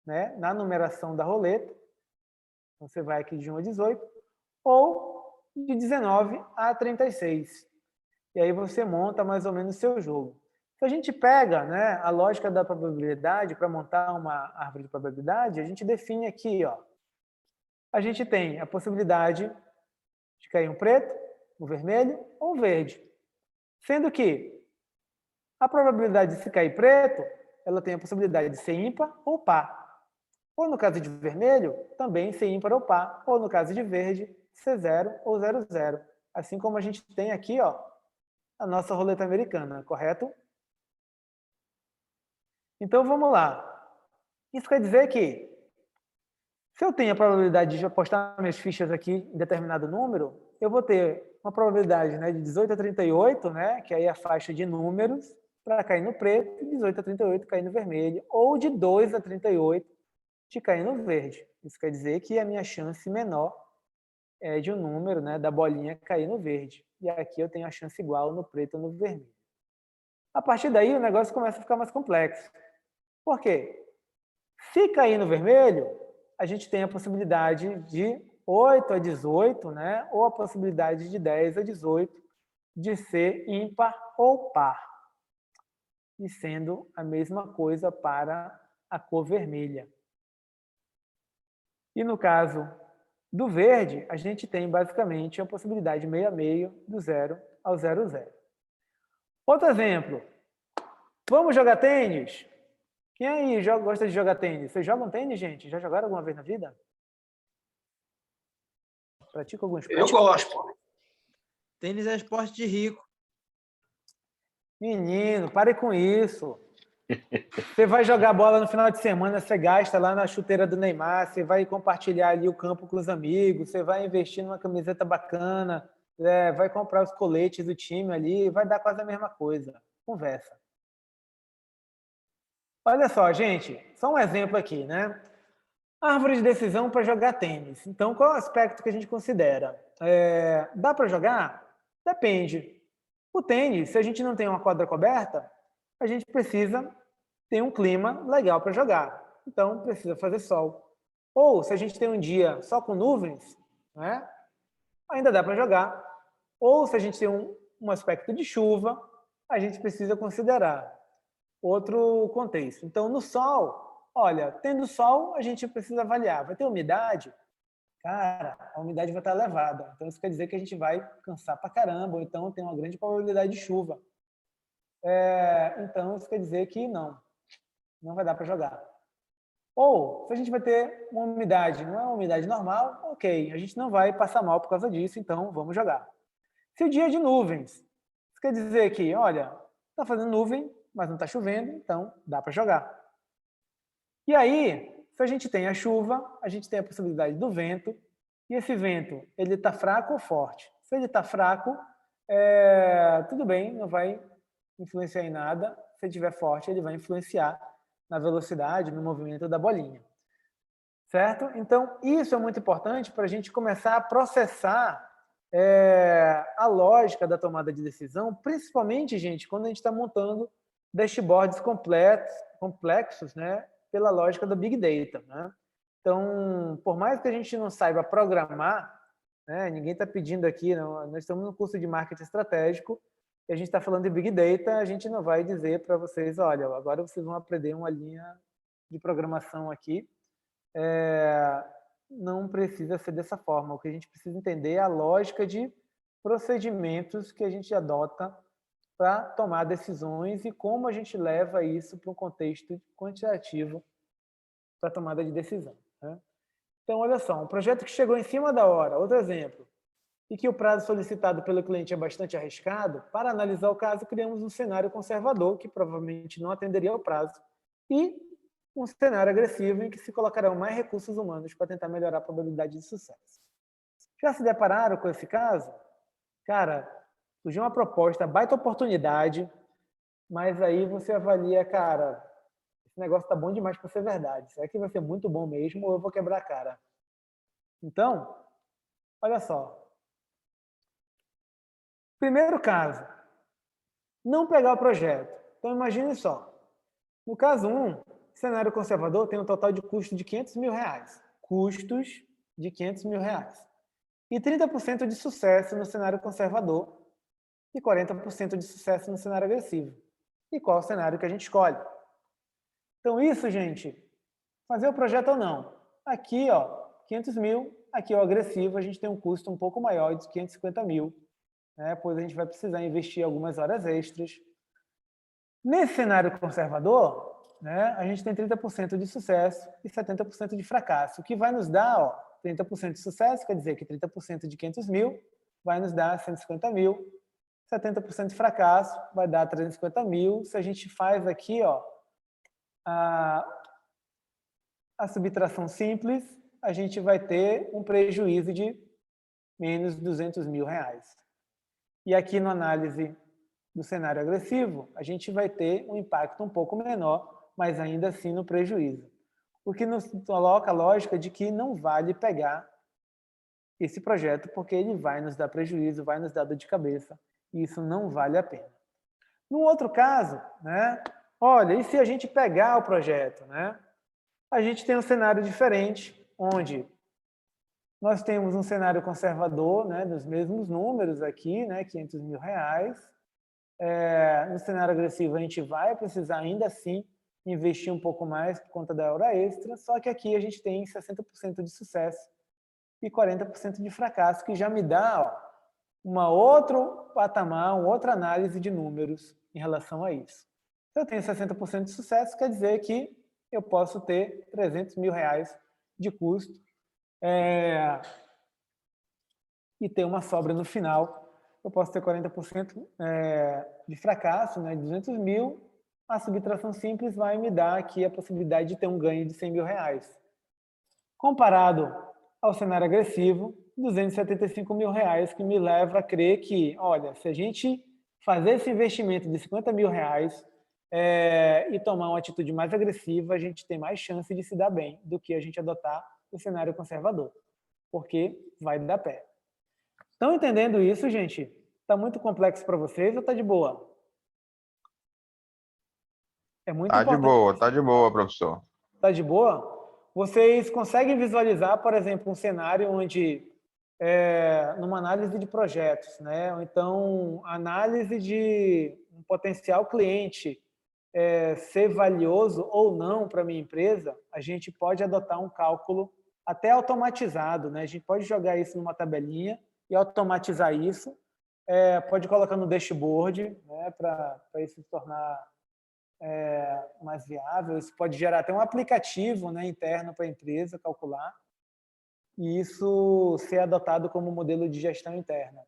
né, na numeração da roleta. Então, você vai aqui de 1 a 18, ou de 19 a 36. E aí você monta mais ou menos o seu jogo. Se a gente pega, né, a lógica da probabilidade para montar uma árvore de probabilidade, a gente define aqui, ó. A gente tem a possibilidade de cair um preto, um vermelho ou um verde. Sendo que a probabilidade de se cair preto, ela tem a possibilidade de ser ímpar ou par. Ou no caso de vermelho, também ser ímpar ou par. Ou no caso de verde, ser 0 ou 00. Assim como a gente tem aqui, ó, a nossa roleta americana, correto? Então vamos lá. Isso quer dizer que, se eu tenho a probabilidade de apostar minhas fichas aqui em determinado número, eu vou ter uma probabilidade, né, de 18 a 38, né, que aí é a faixa de números, para cair no preto, e 18 a 38 cair no vermelho, ou de 2 a 38 de cair no verde. Isso quer dizer que a minha chance menor é de um número, né, da bolinha cair no verde. E aqui eu tenho a chance igual no preto ou no vermelho. A partir daí, o negócio começa a ficar mais complexo. Por quê? Se cair no vermelho, a gente tem a possibilidade de 8 a 18, né? Ou a possibilidade de 10 a 18 de ser ímpar ou par. E sendo a mesma coisa para a cor vermelha. E no caso do verde, a gente tem basicamente a possibilidade meio a meio do 0 ao 00. Outro exemplo. Vamos jogar tênis? Quem aí gosta de jogar tênis? Vocês jogam tênis, gente? Já jogaram alguma vez na vida? Pratica algum esporte? Eu gosto. Tênis é esporte de rico. Menino, pare com isso. Você vai jogar bola no final de semana, você gasta lá na chuteira do Neymar, você vai compartilhar ali o campo com os amigos, você vai investir numa camiseta bacana, vai comprar os coletes do time ali, vai dar quase a mesma coisa. Conversa. Olha só, gente, só um exemplo aqui, né? Árvore de decisão para jogar tênis. Então, qual é o aspecto que a gente considera? Dá para jogar? Depende. O tênis, se a gente não tem uma quadra coberta, a gente precisa ter um clima legal para jogar. Então, precisa fazer sol. Ou, se a gente tem um dia só com nuvens, né, ainda dá para jogar. Ou, se a gente tem um aspecto de chuva, a gente precisa considerar outro contexto. Então, no sol, olha, tendo sol, a gente precisa avaliar. Vai ter umidade? Cara, a umidade vai estar elevada. Então, isso quer dizer que a gente vai cansar pra caramba, ou então tem uma grande probabilidade de chuva. Então, isso quer dizer que não vai dar para jogar. Ou, se a gente vai ter uma umidade, não é uma umidade normal, ok, a gente não vai passar mal por causa disso, então vamos jogar. Se o dia é de nuvens, isso quer dizer que, olha, está fazendo nuvem, mas não está chovendo, então dá para jogar. E aí, se a gente tem a chuva, a gente tem a possibilidade do vento, e esse vento, ele está fraco ou forte? Se ele está fraco, tudo bem, não vai influenciar em nada. Se ele estiver forte, ele vai influenciar na velocidade, no movimento da bolinha. Certo? Então, isso é muito importante para a gente começar a processar a lógica da tomada de decisão, principalmente, gente, quando a gente está montando dashboards complexos, né, pela lógica do Big Data. Né? Então, por mais que a gente não saiba programar né? Ninguém está pedindo aqui, não. Nós estamos no curso de marketing estratégico e a gente está falando de Big Data, a gente não vai dizer para vocês, olha, agora vocês vão aprender uma linha de programação aqui. Não precisa ser dessa forma. O que a gente precisa entender é a lógica de procedimentos que a gente adota para tomar decisões e como a gente leva isso para um contexto quantitativo para tomada de decisão, né? Então, olha só, um projeto que chegou em cima da hora, outro exemplo, e que o prazo solicitado pelo cliente é bastante arriscado, para analisar o caso, criamos um cenário conservador, que provavelmente não atenderia ao prazo, e um cenário agressivo, em que se colocarão mais recursos humanos para tentar melhorar a probabilidade de sucesso. Já se depararam com esse caso? Cara, surgiu uma proposta, baita oportunidade, mas aí você avalia, cara, esse negócio tá bom demais para ser verdade. Será que vai ser muito bom mesmo ou eu vou quebrar a cara? Então, olha só. Primeiro caso, não pegar o projeto. Então, imagine só. No caso 1, cenário conservador tem um total de custo de R$500 mil. Custos de R$500 mil. E 30% de sucesso no cenário conservador e 40% de sucesso no cenário agressivo. E qual o cenário que a gente escolhe? Então, isso, gente, fazer o projeto ou não. Aqui, ó, 500 mil, aqui o agressivo, a gente tem um custo um pouco maior de 550 mil, né? Pois a gente vai precisar investir algumas horas extras. Nesse cenário conservador, né, a gente tem 30% de sucesso e 70% de fracasso, o que vai nos dar, ó, 30% de sucesso, quer dizer que 30% de 500 mil vai nos dar 150 mil, 70% de fracasso vai dar 350 mil. Se a gente faz aqui, ó, a subtração simples, a gente vai ter um prejuízo de menos R$200 mil. E aqui na análise do cenário agressivo, a gente vai ter um impacto um pouco menor, mas ainda assim no prejuízo. O que nos coloca a lógica de que não vale pegar esse projeto, porque ele vai nos dar prejuízo, vai nos dar dor de cabeça, e isso não vale a pena. No outro caso, né, olha, e se a gente pegar o projeto, né? A gente tem um cenário diferente, onde nós temos um cenário conservador, né, dos mesmos números aqui, né, R$500 mil. No cenário agressivo, a gente vai precisar ainda assim investir um pouco mais por conta da hora extra, só que aqui a gente tem 60% de sucesso e 40% de fracasso, que já me dá, ó, uma outro patamar, uma outra análise de números em relação a isso. Se eu tenho 60% de sucesso, quer dizer que eu posso ter R$300 mil de custo e ter uma sobra no final. Eu posso ter 40% de fracasso, né, de 200 mil. A subtração simples vai me dar aqui a possibilidade de ter um ganho de R$100 mil. Comparado ao cenário agressivo, R$275 mil, que me leva a crer que, olha, se a gente fazer esse investimento de R$50 mil e tomar uma atitude mais agressiva, a gente tem mais chance de se dar bem do que a gente adotar o cenário conservador, porque vai dar pé. Estão entendendo isso, gente? Está muito complexo para vocês ou está de boa? É muito importante. Tá de boa, professor. Está de boa? Vocês conseguem visualizar, por exemplo, um cenário onde, numa análise de projetos, né? Ou então análise de um potencial cliente ser valioso ou não para a minha empresa, a gente pode adotar um cálculo até automatizado, né? A gente pode jogar isso numa tabelinha e automatizar isso, pode colocar no dashboard, né, para isso se tornar mais viável. Isso pode gerar até um aplicativo, né, interno para a empresa calcular, e isso ser adotado como modelo de gestão interna.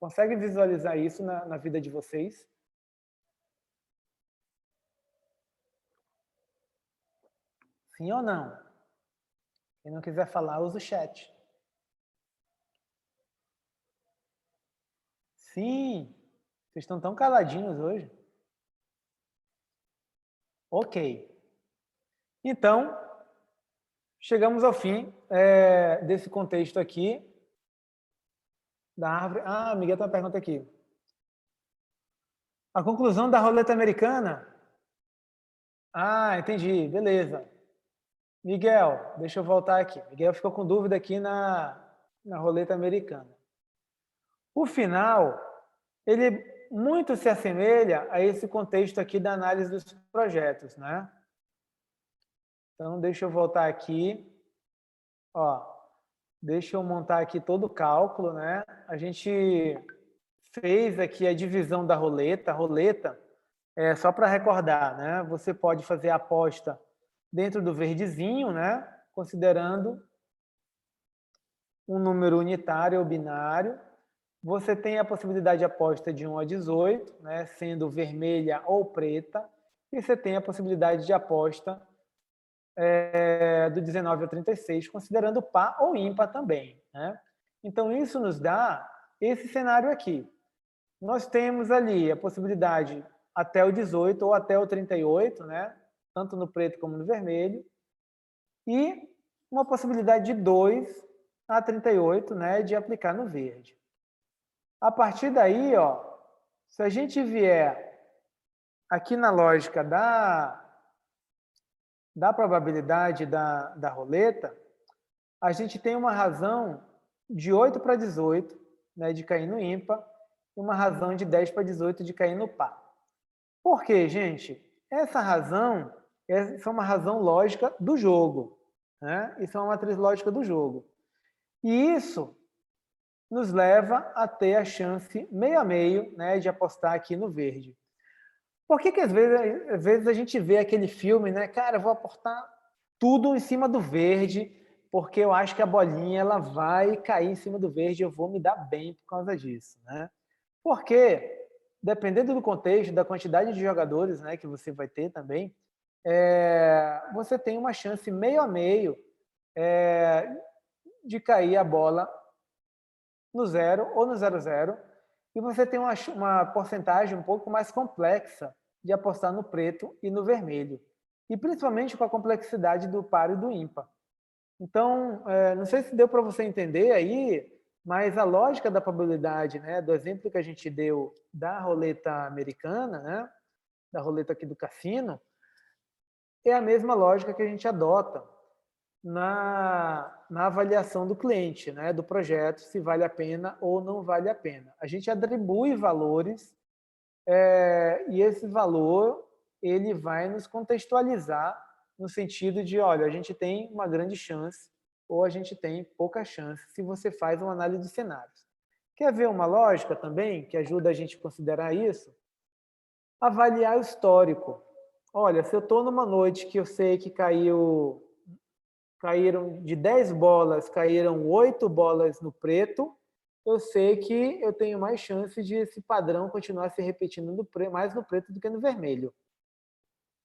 Consegue visualizar isso na vida de vocês? Sim ou não? Quem não quiser falar, usa o chat. Sim, vocês estão tão caladinhos hoje. Ok. Então, chegamos ao fim desse contexto aqui da árvore. Ah, Miguel tem uma pergunta aqui. A conclusão da roleta americana? Ah, entendi. Beleza. Miguel, deixa eu voltar aqui. Miguel ficou com dúvida aqui na na roleta americana. O final, ele muito se assemelha a esse contexto aqui da análise dos projetos, né? Então, deixa eu voltar aqui. Ó, deixa eu montar aqui todo o cálculo, né? A gente fez aqui a divisão da roleta. A roleta, só para recordar, né? Você pode fazer a aposta dentro do verdezinho, né? Considerando um número unitário ou binário. Você tem a possibilidade de aposta de 1 a 18, né? Sendo vermelha ou preta. E você tem a possibilidade de aposta do 19 ao 36, considerando par ou ímpar também, né? Então, isso nos dá esse cenário aqui. Nós temos ali a possibilidade até o 18 ou até o 38, né? Tanto no preto como no vermelho. E uma possibilidade de 2 a 38, né? De aplicar no verde. A partir daí, ó, se a gente vier aqui na lógica da probabilidade da roleta, a gente tem uma razão de 8 para 18, né, de cair no ímpar, e uma razão de 10 para 18 de cair no par. Por quê, gente? Essa razão é uma razão lógica do jogo, né? Isso é uma matriz lógica do jogo. E isso nos leva a ter a chance meio a meio, né, de apostar aqui no verde. Por que às vezes a gente vê aquele filme, né? Cara, eu vou apostar tudo em cima do verde, porque eu acho que a bolinha ela vai cair em cima do verde e eu vou me dar bem por causa disso, né? Porque, dependendo do contexto, da quantidade de jogadores, né, que você vai ter também, você tem uma chance meio a meio de cair a bola no 0 ou no 0-0, e você tem uma porcentagem um pouco mais complexa de apostar no preto e no vermelho, e principalmente com a complexidade do par e do ímpar. Então, não sei se deu para você entender aí, mas a lógica da probabilidade, né, do exemplo que a gente deu da roleta americana, né, da roleta aqui do cassino, é a mesma lógica que a gente adota na avaliação do cliente, né, do projeto, se vale a pena ou não vale a pena. A gente atribui valores e esse valor ele vai nos contextualizar no sentido de, olha, a gente tem uma grande chance ou a gente tem pouca chance se você faz uma análise de cenários. Quer ver uma lógica também que ajuda a gente a considerar isso? Avaliar o histórico. Olha, se eu estou numa noite que eu sei que caíram de 10 bolas, caíram 8 bolas no preto, eu sei que eu tenho mais chance de esse padrão continuar se repetindo mais no preto do que no vermelho.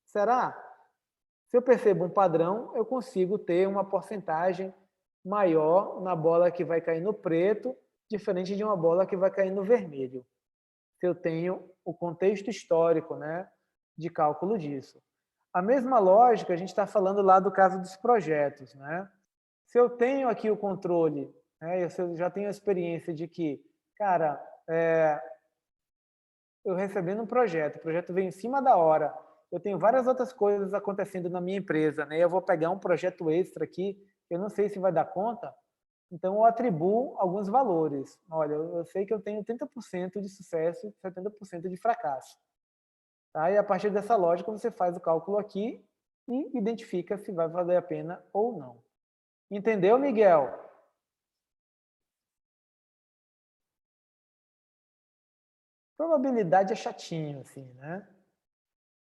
Será? Se eu percebo um padrão, eu consigo ter uma porcentagem maior na bola que vai cair no preto, diferente de uma bola que vai cair no vermelho. Se eu tenho o contexto histórico, né, de cálculo disso. A mesma lógica a gente está falando lá do caso dos projetos, né? Se eu tenho aqui o controle, né, eu já tenho a experiência de que, cara, eu recebendo um projeto, o projeto vem em cima da hora, eu tenho várias outras coisas acontecendo na minha empresa, né? Eu vou pegar um projeto extra aqui, eu não sei se vai dar conta, então eu atribuo alguns valores. Olha, eu sei que eu tenho 30% de sucesso e 70% de fracasso. Tá? E a partir dessa lógica você faz o cálculo aqui e identifica se vai valer a pena ou não. Entendeu, Miguel? Probabilidade é chatinho, assim, né?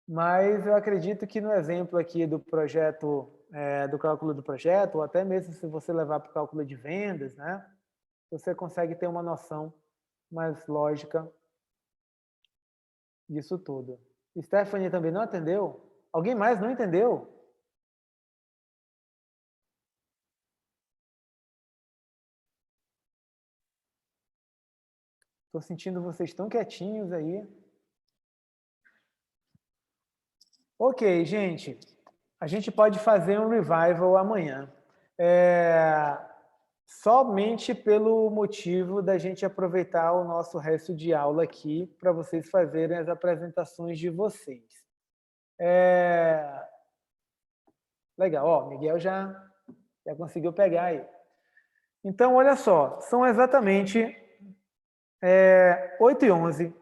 Mas eu acredito que no exemplo aqui do projeto, do cálculo do projeto, ou até mesmo se você levar para o cálculo de vendas, né? Você consegue ter uma noção mais lógica disso tudo. Stephanie também não entendeu? Alguém mais não entendeu? Estou sentindo vocês tão quietinhos aí. Ok, gente. A gente pode fazer um revival amanhã. Somente pelo motivo da gente aproveitar o nosso resto de aula aqui para vocês fazerem as apresentações de vocês. Legal, ó, Miguel já conseguiu pegar aí. Então, olha só, são exatamente 8h11.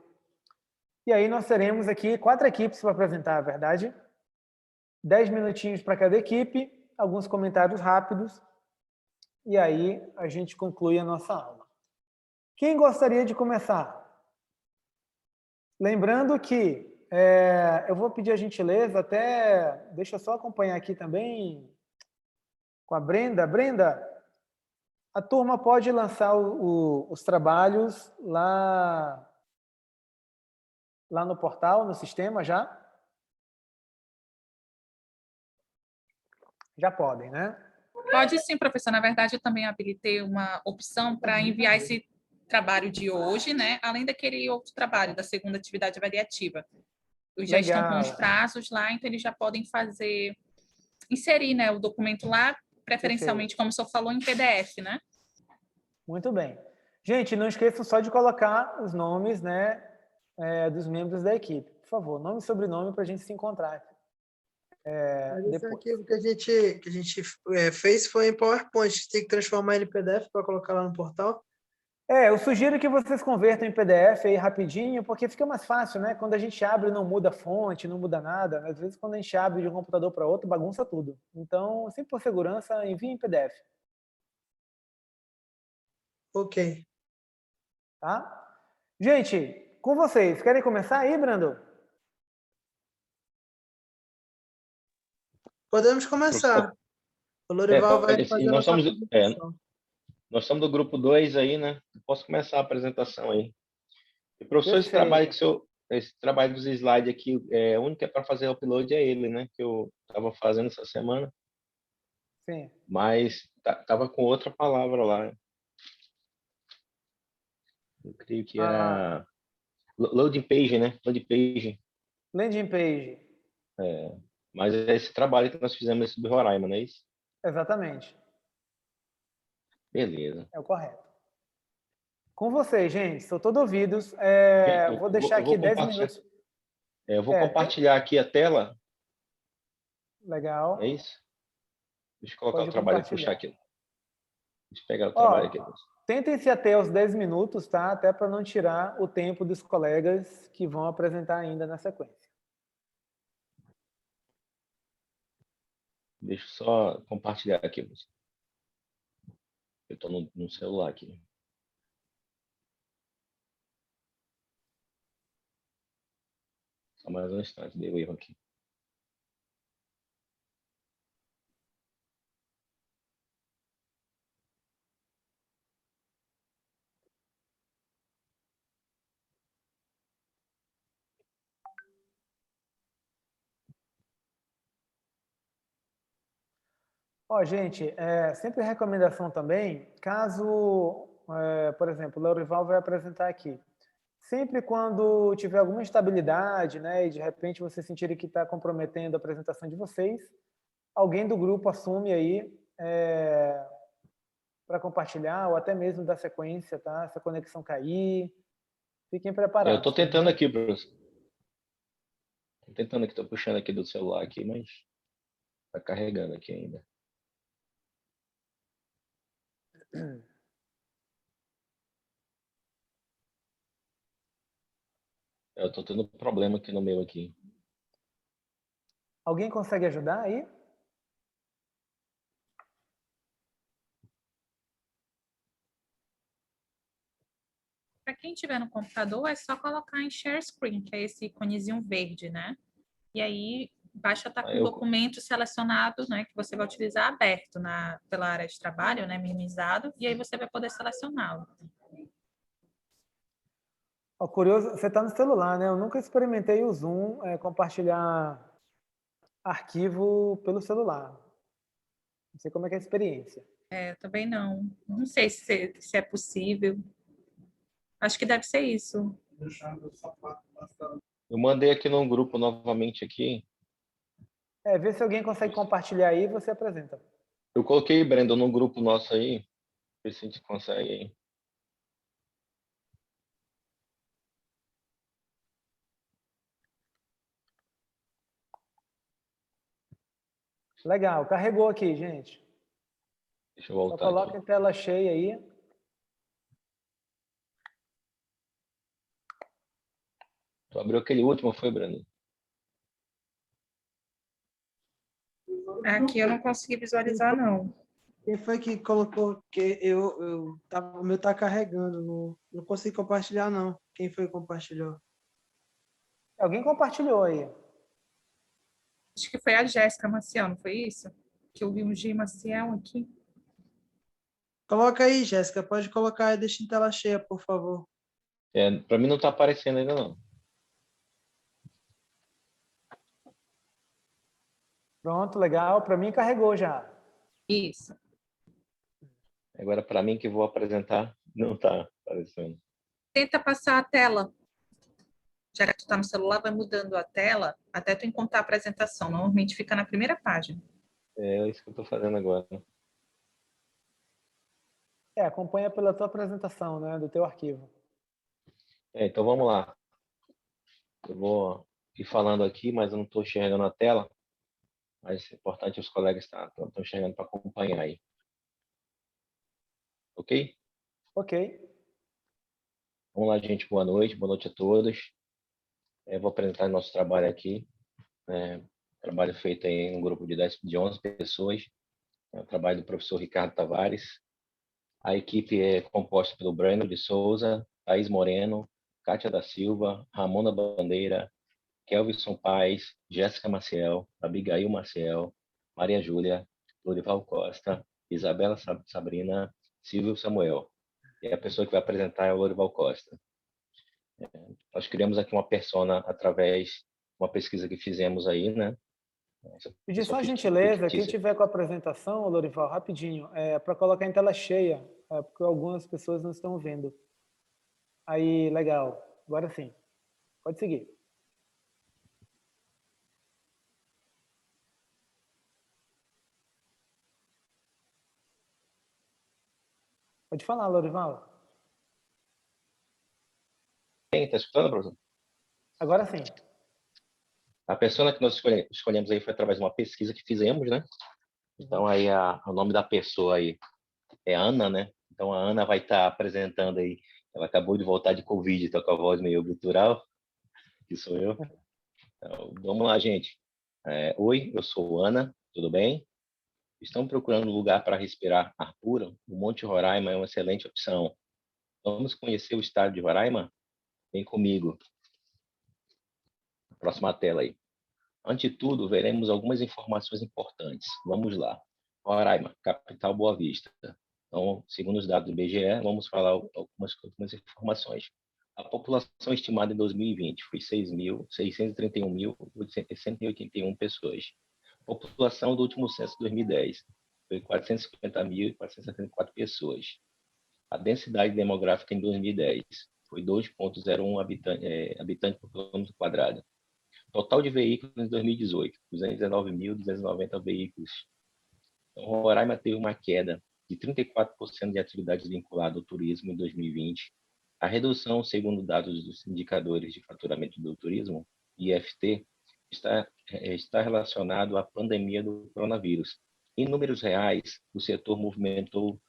E aí nós teremos aqui 4 equipes para apresentar, a verdade? 10 minutinhos para cada equipe, alguns comentários rápidos, e aí a gente conclui a nossa aula. Quem gostaria de começar? Lembrando que eu vou pedir a gentileza, até deixa eu só acompanhar aqui também com a Brenda. Brenda, a turma pode lançar os trabalhos lá no portal, no sistema já? Já podem, né? Pode sim, professor. Na verdade, eu também habilitei uma opção para enviar esse trabalho de hoje, né? Além daquele outro trabalho da segunda atividade avaliativa. Já estão com os Legal. prazos lá, então eles já podem inserir, né, o documento lá, preferencialmente, Perfeito. como o senhor falou, em PDF, né? Muito bem. Gente, não esqueçam só de colocar os nomes, né, dos membros da equipe. Por favor, nome e sobrenome para a gente se encontrar Mas esse depois. arquivo que a gente fez foi em PowerPoint. Tem que transformar ele em PDF para colocar lá no portal. Eu sugiro que vocês convertam em PDF aí rapidinho, porque fica mais fácil, né? Quando a gente abre, não muda a fonte, não muda nada. Às vezes, quando a gente abre de um computador para outro, bagunça tudo. Então, sempre por segurança, envie em PDF, Ok. tá? Gente, com vocês. Querem começar aí, Brando? Podemos começar. O Lorival vai Pode sim. fazer a nossa apresentação. Nós somos do grupo 2 aí, né? Posso começar a apresentação aí. E, professor, Perfeito. esse trabalho dos slides aqui, o único que é para fazer o upload é ele, né? Que eu estava fazendo essa semana, Sim. mas tava com outra palavra lá. Eu creio que Ah, era loading page, né? Loading page. landing page. Mas é esse trabalho que nós fizemos nesse do Roraima, não é isso? Exatamente. Beleza. É o correto. Com vocês, gente. Estou todo ouvidos. Gente, Vou deixar eu aqui vou 10 compartilhar. minutos. Eu vou compartilhar aqui a tela, é Legal. isso? Deixa eu colocar o Pode trabalho e puxar compartilhar. aqui. Deixa eu pegar o trabalho aqui. Ó, tentem se até os 10 minutos, tá? Até para não tirar o tempo dos colegas que vão apresentar ainda na sequência. Deixa eu só compartilhar aqui. Eu estou no celular aqui. Só mais um instante, deu erro aqui. Ó, gente, sempre recomendação também, caso, por exemplo, o Lourival vai apresentar aqui. Sempre quando tiver alguma instabilidade, né, e de repente você sentir que está comprometendo a apresentação de vocês, alguém do grupo assume aí para compartilhar ou até mesmo dar sequência, tá? Se a conexão cair, fiquem Eu preparados, estou tá tentando bem? aqui, professor. Estou tentando aqui, estou puxando aqui do celular aqui, mas está carregando aqui ainda. Eu estou tendo problema aqui no meu aqui. Alguém consegue ajudar aí? Para quem tiver no computador, é só colocar em share screen, que é esse iconezinho verde, né? E aí basta estar com o documento selecionado, né, que você vai utilizar aberto pela área de trabalho, né, minimizado, e aí você vai poder selecioná-lo. Ó, curioso, você está no celular, né? Eu nunca experimentei o Zoom compartilhar arquivo pelo celular. Não sei como é que é a experiência. Também não. Não sei se é possível. Acho que deve ser isso. Eu mandei aqui num grupo novamente aqui. Vê se alguém consegue compartilhar aí e você apresenta. Eu coloquei, Brandon, num grupo nosso aí. Ver se a gente consegue aí. Legal, carregou aqui, gente. Deixa eu Só voltar coloca aqui. em tela cheia aí. Tu abriu aquele último, foi, Brando? Aqui eu não consegui visualizar, não. Quem foi que colocou que o meu tá carregando, não consigo compartilhar não. Quem foi que compartilhou? Alguém compartilhou aí. Acho que foi a Jéssica Maciel, não foi isso? Que eu vi um G Maciel aqui. Coloca aí, Jéssica, pode colocar aí, deixa em tela cheia, por favor. Para mim não está aparecendo ainda não. Pronto, legal. Para mim carregou já. Isso. Agora para mim que vou apresentar não está aparecendo. Tenta passar a tela. Já que tu tá no celular, vai mudando a tela até tu encontrar a apresentação. Normalmente fica na primeira página. É isso que eu estou fazendo agora. Acompanha pela tua apresentação, né, do teu arquivo. Então vamos lá. Eu vou ir falando aqui, mas eu não estou enxergando a tela. Mas é importante os colegas estão enxergando para acompanhar aí. Ok? Ok. Vamos lá, gente. Boa noite a todos. Vou apresentar nosso trabalho aqui. Trabalho feito em um grupo de 11 pessoas. É o trabalho do professor Ricardo Tavares. A equipe é composta pelo Breno de Souza, Thaís Moreno, Kátia da Silva, Ramona Bandeira, Kelvison Paes, Jéssica Maciel, Abigail Maciel, Maria Júlia, Lorival Costa, Isabela Sabrina, Silvio Samuel. E a pessoa que vai apresentar é o Lorival Costa. Nós criamos aqui uma persona através de uma pesquisa que fizemos aí, né? Pedir só a gentileza, quem Fictícia. tiver com a apresentação, Lorival, rapidinho, para colocar em tela cheia, porque algumas pessoas não estão vendo. Aí, legal. Agora sim. Pode seguir. Pode falar, Lorival. Está escutando, professor? Agora sim. A persona que nós escolhemos aí foi através de uma pesquisa que fizemos, né? Então aí o nome da pessoa aí é Ana, né? Então a Ana vai estar apresentando aí. Ela acabou de voltar de Covid, então com a voz meio gutural, que sou eu. Então, vamos lá, gente. Oi, eu sou Ana, tudo bem? Estão procurando um lugar para respirar ar puro? O Monte Roraima é uma excelente opção. Vamos conhecer o estado de Roraima? Vem comigo. Próxima tela aí. Antes de tudo, veremos algumas informações importantes. Vamos lá. Roraima, capital Boa Vista. Então, segundo os dados do IBGE, vamos falar algumas informações. A população estimada em 2020 foi 6.631.881 pessoas. A população do último censo de 2010 foi 450.474 pessoas. A densidade demográfica em 2010 foi 2,01 habitante por quilômetro quadrado. Total de veículos em 2018, 219.290 veículos. Então, Roraima teve uma queda de 34% de atividades vinculadas ao turismo em 2020. A redução, segundo dados dos indicadores de faturamento do turismo, IFT, está relacionado à pandemia do coronavírus. Em números reais, o setor movimentou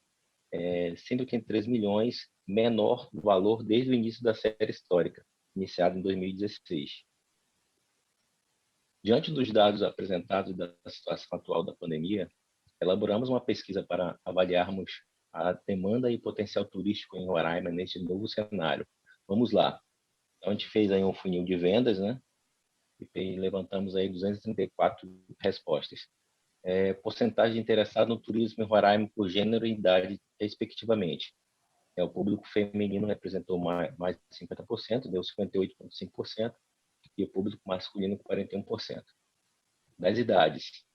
103 milhões, menor valor desde o início da série histórica, iniciada em 2016. Diante dos dados apresentados da situação atual da pandemia, elaboramos uma pesquisa para avaliarmos a demanda e potencial turístico em Roraima neste novo cenário. Vamos lá. Então, a gente fez aí um funil de vendas, né? E levantamos aí 234 respostas. Porcentagem de interessado no turismo em Roraima por gênero e idade, respectivamente. O público feminino representou mais de 50%, deu 58,5%, e o público masculino 41%. Das idades,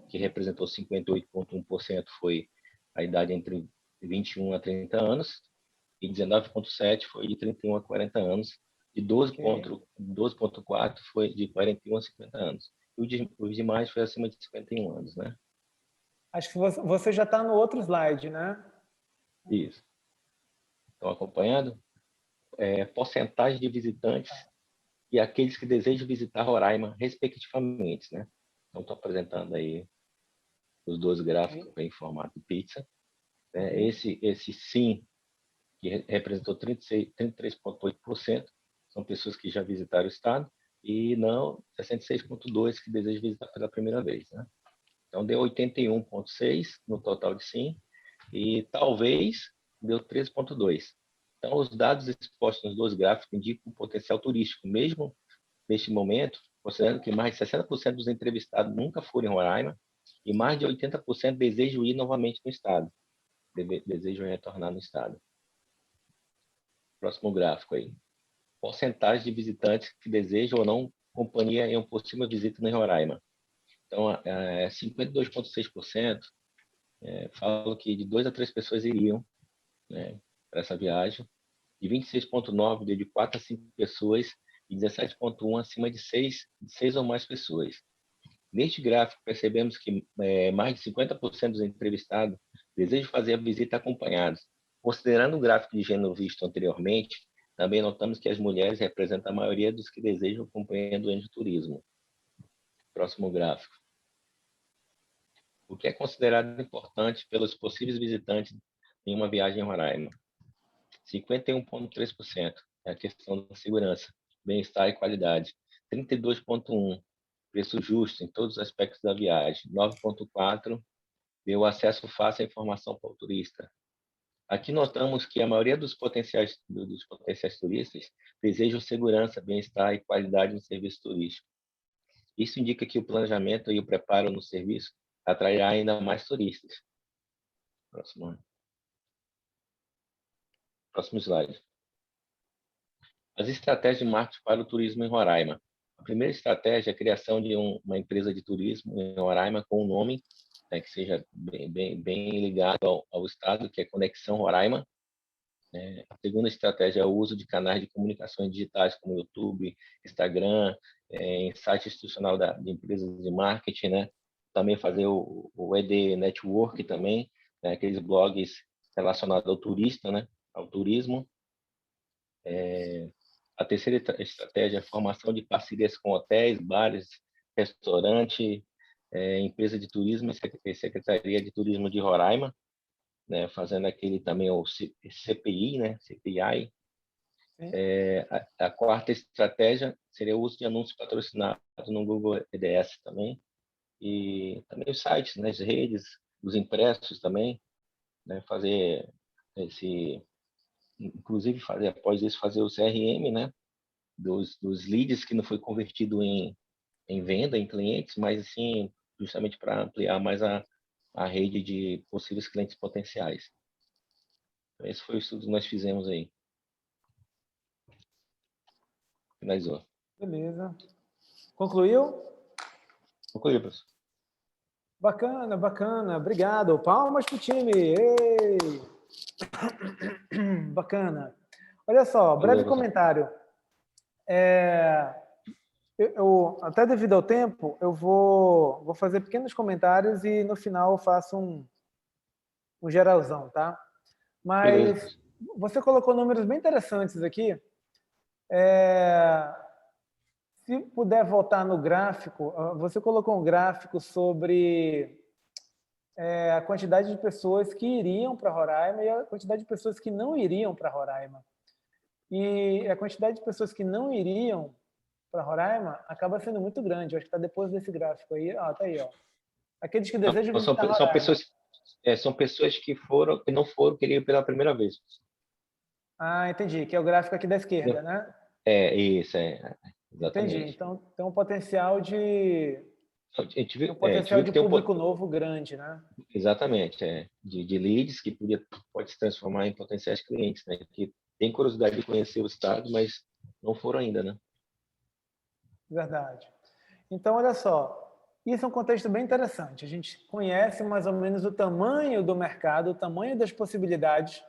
que representou 58,1%, foi a idade entre 21 a 30 anos, e 19,7% foi de 31 a 40 anos, e 12,4% foi de 41 a 50 anos. E os demais foi acima de 51 anos, né? Acho que você já está no outro slide, né? Isso. Estão acompanhando? Porcentagem de visitantes e aqueles que desejam visitar Roraima, respectivamente, né? Então, estou apresentando aí os dois gráficos em formato de pizza. Esse sim, que representou 33,8%, são pessoas que já visitaram o estado, e não 66,2% que desejam visitar pela primeira vez, né? Então, deu 81,6% no total de sim, e talvez deu 13,2%. Então, os dados expostos nos dois gráficos indicam um potencial turístico, mesmo neste momento, considerando que mais de 60% dos entrevistados nunca foram em Roraima e mais de 80% desejam ir novamente no estado, desejam retornar no estado. Próximo gráfico aí. Porcentagem de visitantes que desejam ou não companhia em uma possível visita em Roraima. Então, 52,6% falam que de 2 a 3 pessoas iriam, né, para essa viagem, de 26,9% de 4 a 5 pessoas e 17,1% acima de 6 ou mais pessoas. Neste gráfico, percebemos que mais de 50% dos entrevistados desejam fazer a visita acompanhados. Considerando o gráfico de gênero visto anteriormente, também notamos que as mulheres representam a maioria dos que desejam acompanhar durante o turismo. Próximo gráfico. O que é considerado importante pelos possíveis visitantes em uma viagem em Roraima? 51,3% é a questão da segurança, bem-estar e qualidade. 32,1%, preço justo em todos os aspectos da viagem. 9,4%, deu acesso fácil à informação para o turista. Aqui notamos que a maioria dos potenciais turistas desejam segurança, bem-estar e qualidade no serviço turístico. Isso indica que o planejamento e o preparo no serviço atrairá ainda mais turistas. Próximo slide. As estratégias de marketing para o turismo em Roraima. A primeira estratégia é a criação de uma empresa de turismo em Roraima com um nome, né, que seja bem ligado ao estado, que é Conexão Roraima. A segunda estratégia é o uso de canais de comunicações digitais como YouTube, Instagram, em site institucional de empresas de marketing, né? Também fazer o ED Network também, né? Aqueles blogs relacionados ao turista, né? Ao turismo. A terceira estratégia é a formação de parcerias com hotéis, bares, restaurante, empresa de turismo e Secretaria de Turismo de Roraima, né, fazendo aquele também o CPI, né, CPI. A quarta estratégia seria o uso de anúncios patrocinados no Google EDS também, e também os sites, né, as redes, os impressos também, né, fazer inclusive após isso fazer o CRM, né, dos leads que não foi convertido em venda, em clientes, mas assim justamente para ampliar mais a rede de possíveis clientes potenciais. Esse foi o estudo que nós fizemos aí. Finalizou. Beleza. Concluiu? Concluiu, professor. Bacana, bacana. Obrigado. Palmas para o time. Ei! Bacana. Olha só, breve comentário. Até devido ao tempo, eu vou fazer pequenos comentários e no final eu faço um geralzão, tá? Mas Beleza. você colocou números bem interessantes aqui. Se puder voltar no gráfico, você colocou um gráfico sobre a quantidade de pessoas que iriam para Roraima e a quantidade de pessoas que não iriam para Roraima. E a quantidade de pessoas que não iriam para Roraima acaba sendo muito grande. Eu acho que está depois desse gráfico aí. Tá aí, ó. Aqueles que desejam visitar Roraima. São pessoas que não foram, queriam pela primeira vez. Entendi. Que é o gráfico aqui da esquerda, né? Isso, exatamente. Entendi. Então, tem um potencial de... um potencial de público novo grande, né? Exatamente. De leads que pode se transformar em potenciais clientes, né? Que tem curiosidade de conhecer o estado, mas não foram ainda, né? Verdade. Então, olha só. Isso é um contexto bem interessante. A gente conhece mais ou menos o tamanho do mercado, o tamanho das possibilidades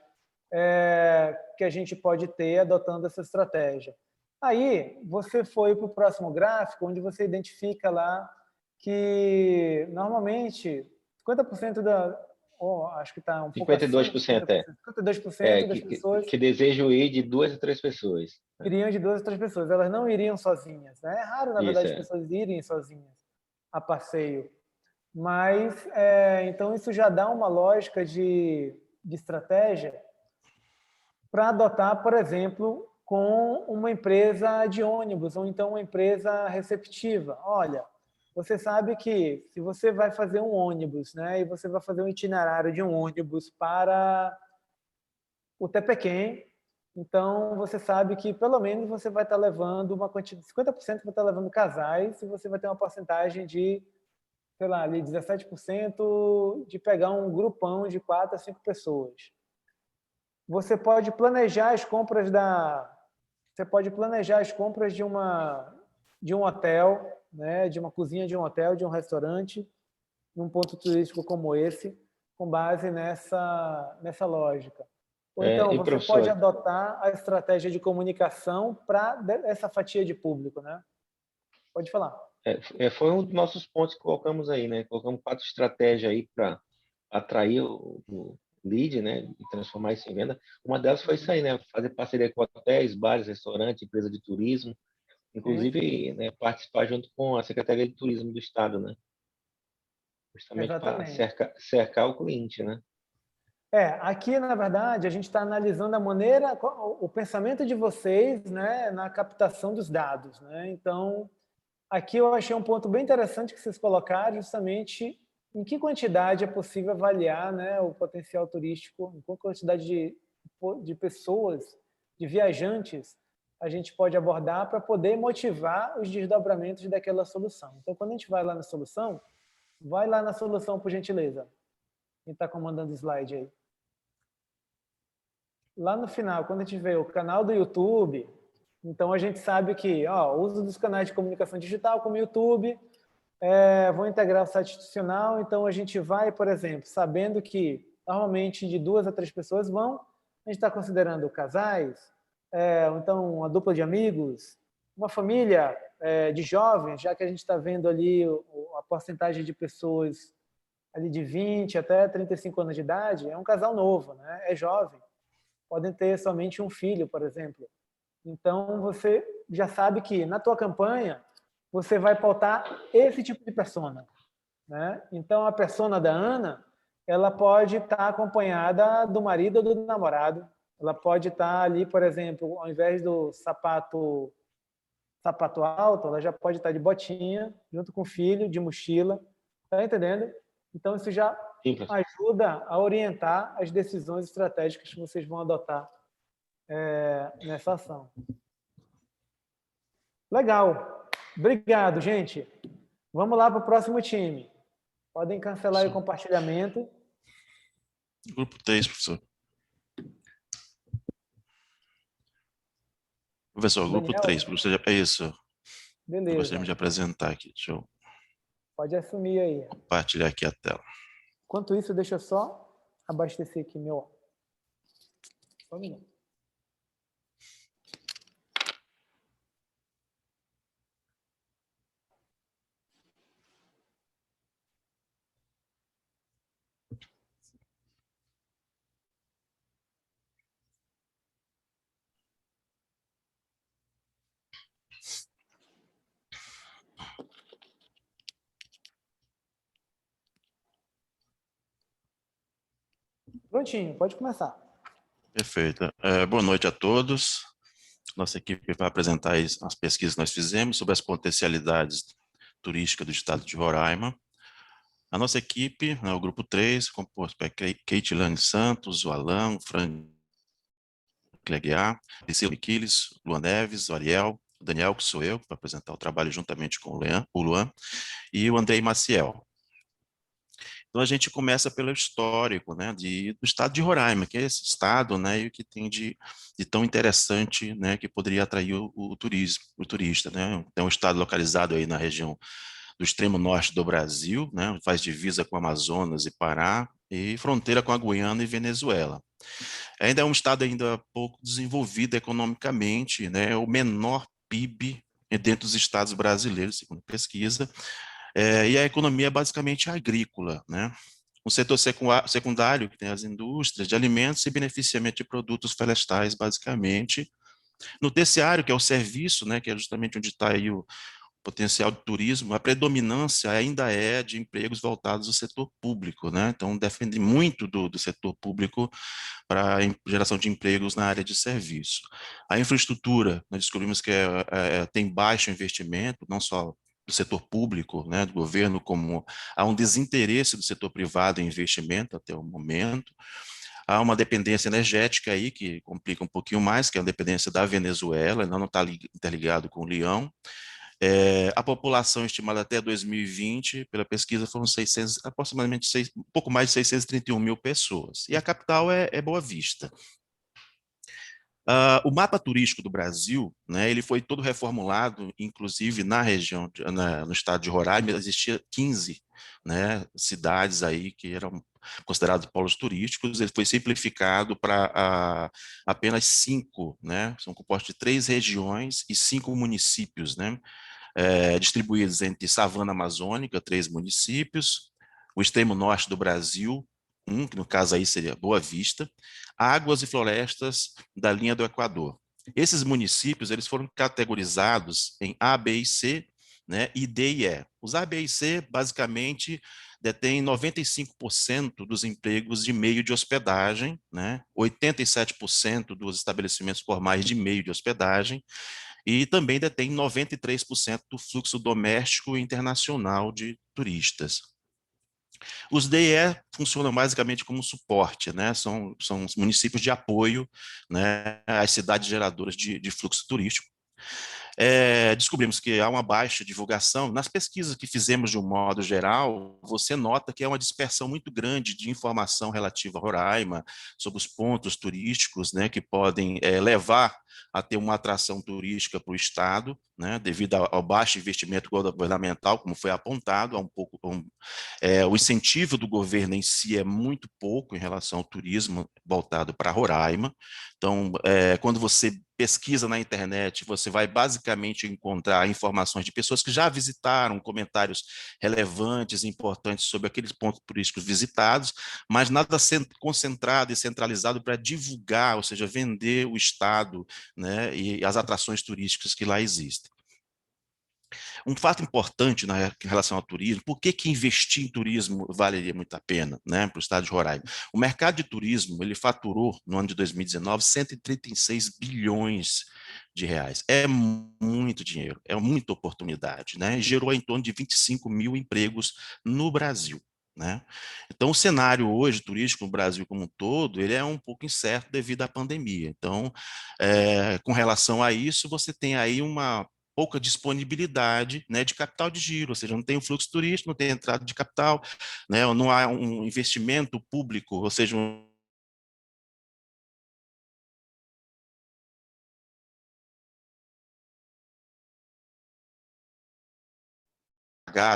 que a gente pode ter adotando essa estratégia. Aí, você foi para o próximo gráfico, onde você identifica lá que, normalmente, 50% acho que está um pouco 52%, acima, 52% das pessoas que desejam ir de 2 a 3 pessoas. iriam de 2 a 3 pessoas. Elas não iriam sozinhas, né? É raro, na verdade, as pessoas irem sozinhas a passeio. Mas, então, isso já dá uma lógica de estratégia para adotar, por exemplo, com uma empresa de ônibus ou então uma empresa receptiva. Olha, você sabe que se você vai fazer um ônibus, né, e você vai fazer um itinerário de um ônibus para o Tepequém, então você sabe que pelo menos você vai estar levando uma quantidade, 50% vai estar levando casais e você vai ter uma porcentagem de, sei lá, ali 17% de pegar um grupão de 4 a 5 pessoas. Você pode planejar as compras de um hotel, né, de uma cozinha de um hotel, de um restaurante, num ponto turístico como esse, com base nessa lógica. Ou então, E você pode professor, adotar a estratégia de comunicação para essa fatia de público, né? Pode falar. foi um dos nossos pontos que colocamos aí, né? Colocamos 4 estratégias aí para atrair o lead, né? E transformar isso em venda. Uma delas foi isso aí, né? Fazer parceria com hotéis, bares, restaurantes, empresa de turismo, Sim, inclusive, né, participar junto com a Secretaria de Turismo do Estado, né? Justamente para exatamente. cercar o cliente, né? Aqui, na verdade, a gente está analisando a maneira, o pensamento de vocês, né, na captação dos dados, né? Então, aqui eu achei um ponto bem interessante que vocês colocaram, justamente em que quantidade é possível avaliar, né, o potencial turístico, em qual quantidade de pessoas, de viajantes, a gente pode abordar para poder motivar os desdobramentos daquela solução. Então, quando a gente vai lá na solução, por gentileza. Quem está comandando o slide aí? Lá no final, quando a gente vê o canal do YouTube, então a gente sabe que o uso dos canais de comunicação digital, como o YouTube, vão integrar o site institucional, então a gente vai, por exemplo, sabendo que normalmente de 2 a 3 pessoas vão, a gente está considerando casais, ou então uma dupla de amigos, uma família de jovens, já que a gente está vendo ali a porcentagem de pessoas ali de 20 até 35 anos de idade, é um casal novo, né? É jovem. Podem ter somente um filho, por exemplo. Então, você já sabe que na tua campanha você vai pautar esse tipo de persona, né? Então, a persona da Ana, ela pode estar acompanhada do marido ou do namorado. Ela pode estar ali, por exemplo, ao invés do sapato alto, ela já pode estar de botinha, junto com o filho, de mochila. Tá entendendo? Então, isso já Sim, professor. ajuda a orientar as decisões estratégicas que vocês vão adotar nessa ação. Legal. Obrigado, gente. Vamos lá para o próximo time. Podem cancelar o compartilhamento. Grupo 3, professor. Professor, grupo Daniel? 3. Professor, é isso. Beleza. Gostaria de apresentar aqui. Deixa eu Pode assumir aí. compartilhar aqui a tela. Enquanto isso, deixa eu só abastecer aqui meu... Só um minuto. Prontinho, pode começar. Perfeito. Boa noite a todos. Nossa equipe vai apresentar as pesquisas que nós fizemos sobre as potencialidades turísticas do estado de Roraima. A nossa equipe, né, o grupo 3, composto por Keitilane Santos, o Alan, o Fran Cleguiar, Priscila Miquiles, Luan Neves, o Ariel, o Daniel, que sou eu, para apresentar o trabalho juntamente com o Luan, e o Andrei Maciel. Então, a gente começa pelo histórico, né, do estado de Roraima, que é esse estado, né, e o que tem de tão interessante, né, que poderia atrair o turista, né. É um estado localizado aí na região do extremo norte do Brasil, né, faz divisa com Amazonas e Pará, e fronteira com a Guiana e Venezuela. Ainda é um estado ainda pouco desenvolvido economicamente, né, é o menor PIB dentro dos estados brasileiros, segundo pesquisa, e a economia é basicamente agrícola, né? Um setor secundário, que tem as indústrias de alimentos e beneficiamento de produtos florestais, basicamente. No terciário, que é o serviço, né, que é justamente onde está aí potencial de turismo, a predominância ainda é de empregos voltados ao setor público, né? Então, depende muito do setor público para a geração de empregos na área de serviço. A infraestrutura, nós descobrimos que tem baixo investimento, não só do setor público, né, do governo, como há um desinteresse do setor privado em investimento até o momento. Há uma dependência energética aí que complica um pouquinho mais, que é a dependência da Venezuela, não está interligado com o Leão. A população estimada até 2020, pela pesquisa, foram 600, aproximadamente um pouco mais de 631 mil pessoas. E a capital é Boa Vista. O mapa turístico do Brasil, né, ele foi todo reformulado, inclusive na região, no estado de Roraima, existia 15, né, cidades aí que eram considerados polos turísticos. Ele foi simplificado para apenas 5, né, são compostos de 3 regiões e 5 municípios, né, distribuídos entre Savana Amazônica, 3 municípios, o extremo norte do Brasil, que no caso aí seria Boa Vista, águas e florestas da linha do Equador. Esses municípios eles foram categorizados em A, B e C, né, e D e E. Os A, B e C, basicamente, detêm 95% dos empregos de meio de hospedagem, né, 87% dos estabelecimentos formais de meio de hospedagem, e também detém 93% do fluxo doméstico e internacional de turistas. Os DE funcionam basicamente como suporte, né? São os municípios de apoio, né, às cidades geradoras de fluxo turístico. Descobrimos que há uma baixa divulgação. Nas pesquisas que fizemos de um modo geral, você nota que há uma dispersão muito grande de informação relativa a Roraima, sobre os pontos turísticos, né, que podem levar a ter uma atração turística para o Estado, né, devido ao baixo investimento governamental, como foi apontado, o incentivo do governo em si é muito pouco em relação ao turismo voltado para Roraima. Então, quando você pesquisa na internet, você vai basicamente encontrar informações de pessoas que já visitaram, comentários relevantes e importantes sobre aqueles pontos turísticos visitados, mas nada concentrado e centralizado para divulgar, ou seja, vender o estado, né, e as atrações turísticas que lá existem. Um fato importante em relação ao turismo, por que investir em turismo valeria muito a pena, né, para o estado de Roraima? O mercado de turismo, ele faturou, no ano de 2019, 136 bilhões de reais. É muito dinheiro, é muita oportunidade, né? Gerou em torno de 25 mil empregos no Brasil. Né? Então, o cenário hoje turístico no Brasil como um todo, ele é um pouco incerto devido à pandemia. Então, com relação a isso, você tem aí uma pouca disponibilidade, né, de capital de giro, ou seja, não tem um fluxo turístico, não tem entrada de capital, né, não há um investimento público, ou seja,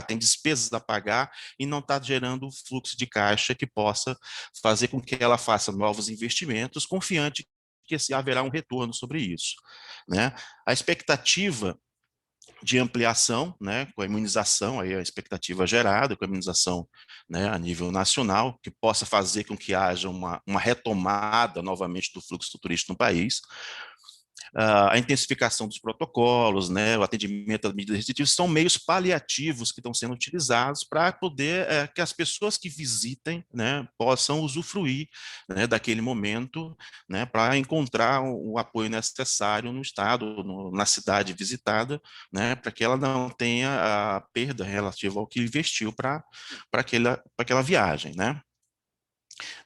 tem despesas a pagar e não está gerando fluxo de caixa que possa fazer com que ela faça novos investimentos, confiante que haverá um retorno sobre isso. Né? A expectativa de ampliação, né, com a imunização, aí a expectativa gerada, com a imunização, né, a nível nacional, que possa fazer com que haja uma retomada novamente do fluxo turístico no país. A intensificação dos protocolos, né, o atendimento às medidas restritivas, são meios paliativos que estão sendo utilizados para poder que as pessoas que visitem, né, possam usufruir, né, daquele momento, né, para encontrar o apoio necessário no estado, na cidade visitada, né, para que ela não tenha a perda relativa ao que investiu para aquela viagem, né.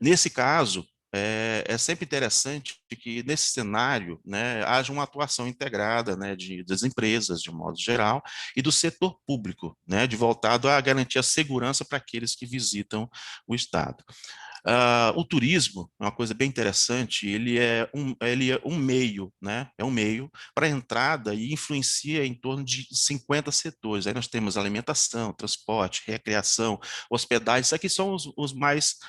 Nesse caso, é sempre interessante que nesse cenário, né, haja uma atuação integrada, né, das empresas, de um modo geral, e do setor público, né, de voltado a garantir a segurança para aqueles que visitam o Estado. O turismo é uma coisa bem interessante, ele é um meio, né? É um meio para entrada e influencia em torno de 50 setores. Aí nós temos alimentação, transporte, recreação, hospedagem, isso aqui são os mais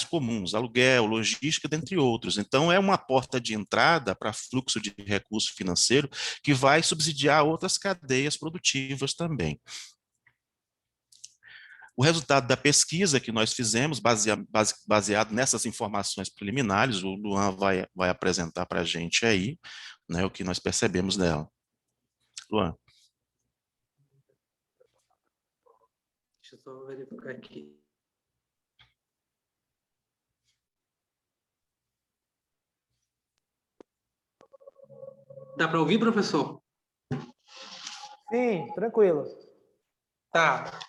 comuns, aluguel, logística, dentre outros. Então, é uma porta de entrada para fluxo de recurso financeiro que vai subsidiar outras cadeias produtivas também. O resultado da pesquisa que nós fizemos, baseado nessas informações preliminares, o Luan vai apresentar para a gente aí, né, o que nós percebemos dela. Luan. Deixa eu só verificar aqui. Dá para ouvir, professor? Sim, tranquilo. Tá.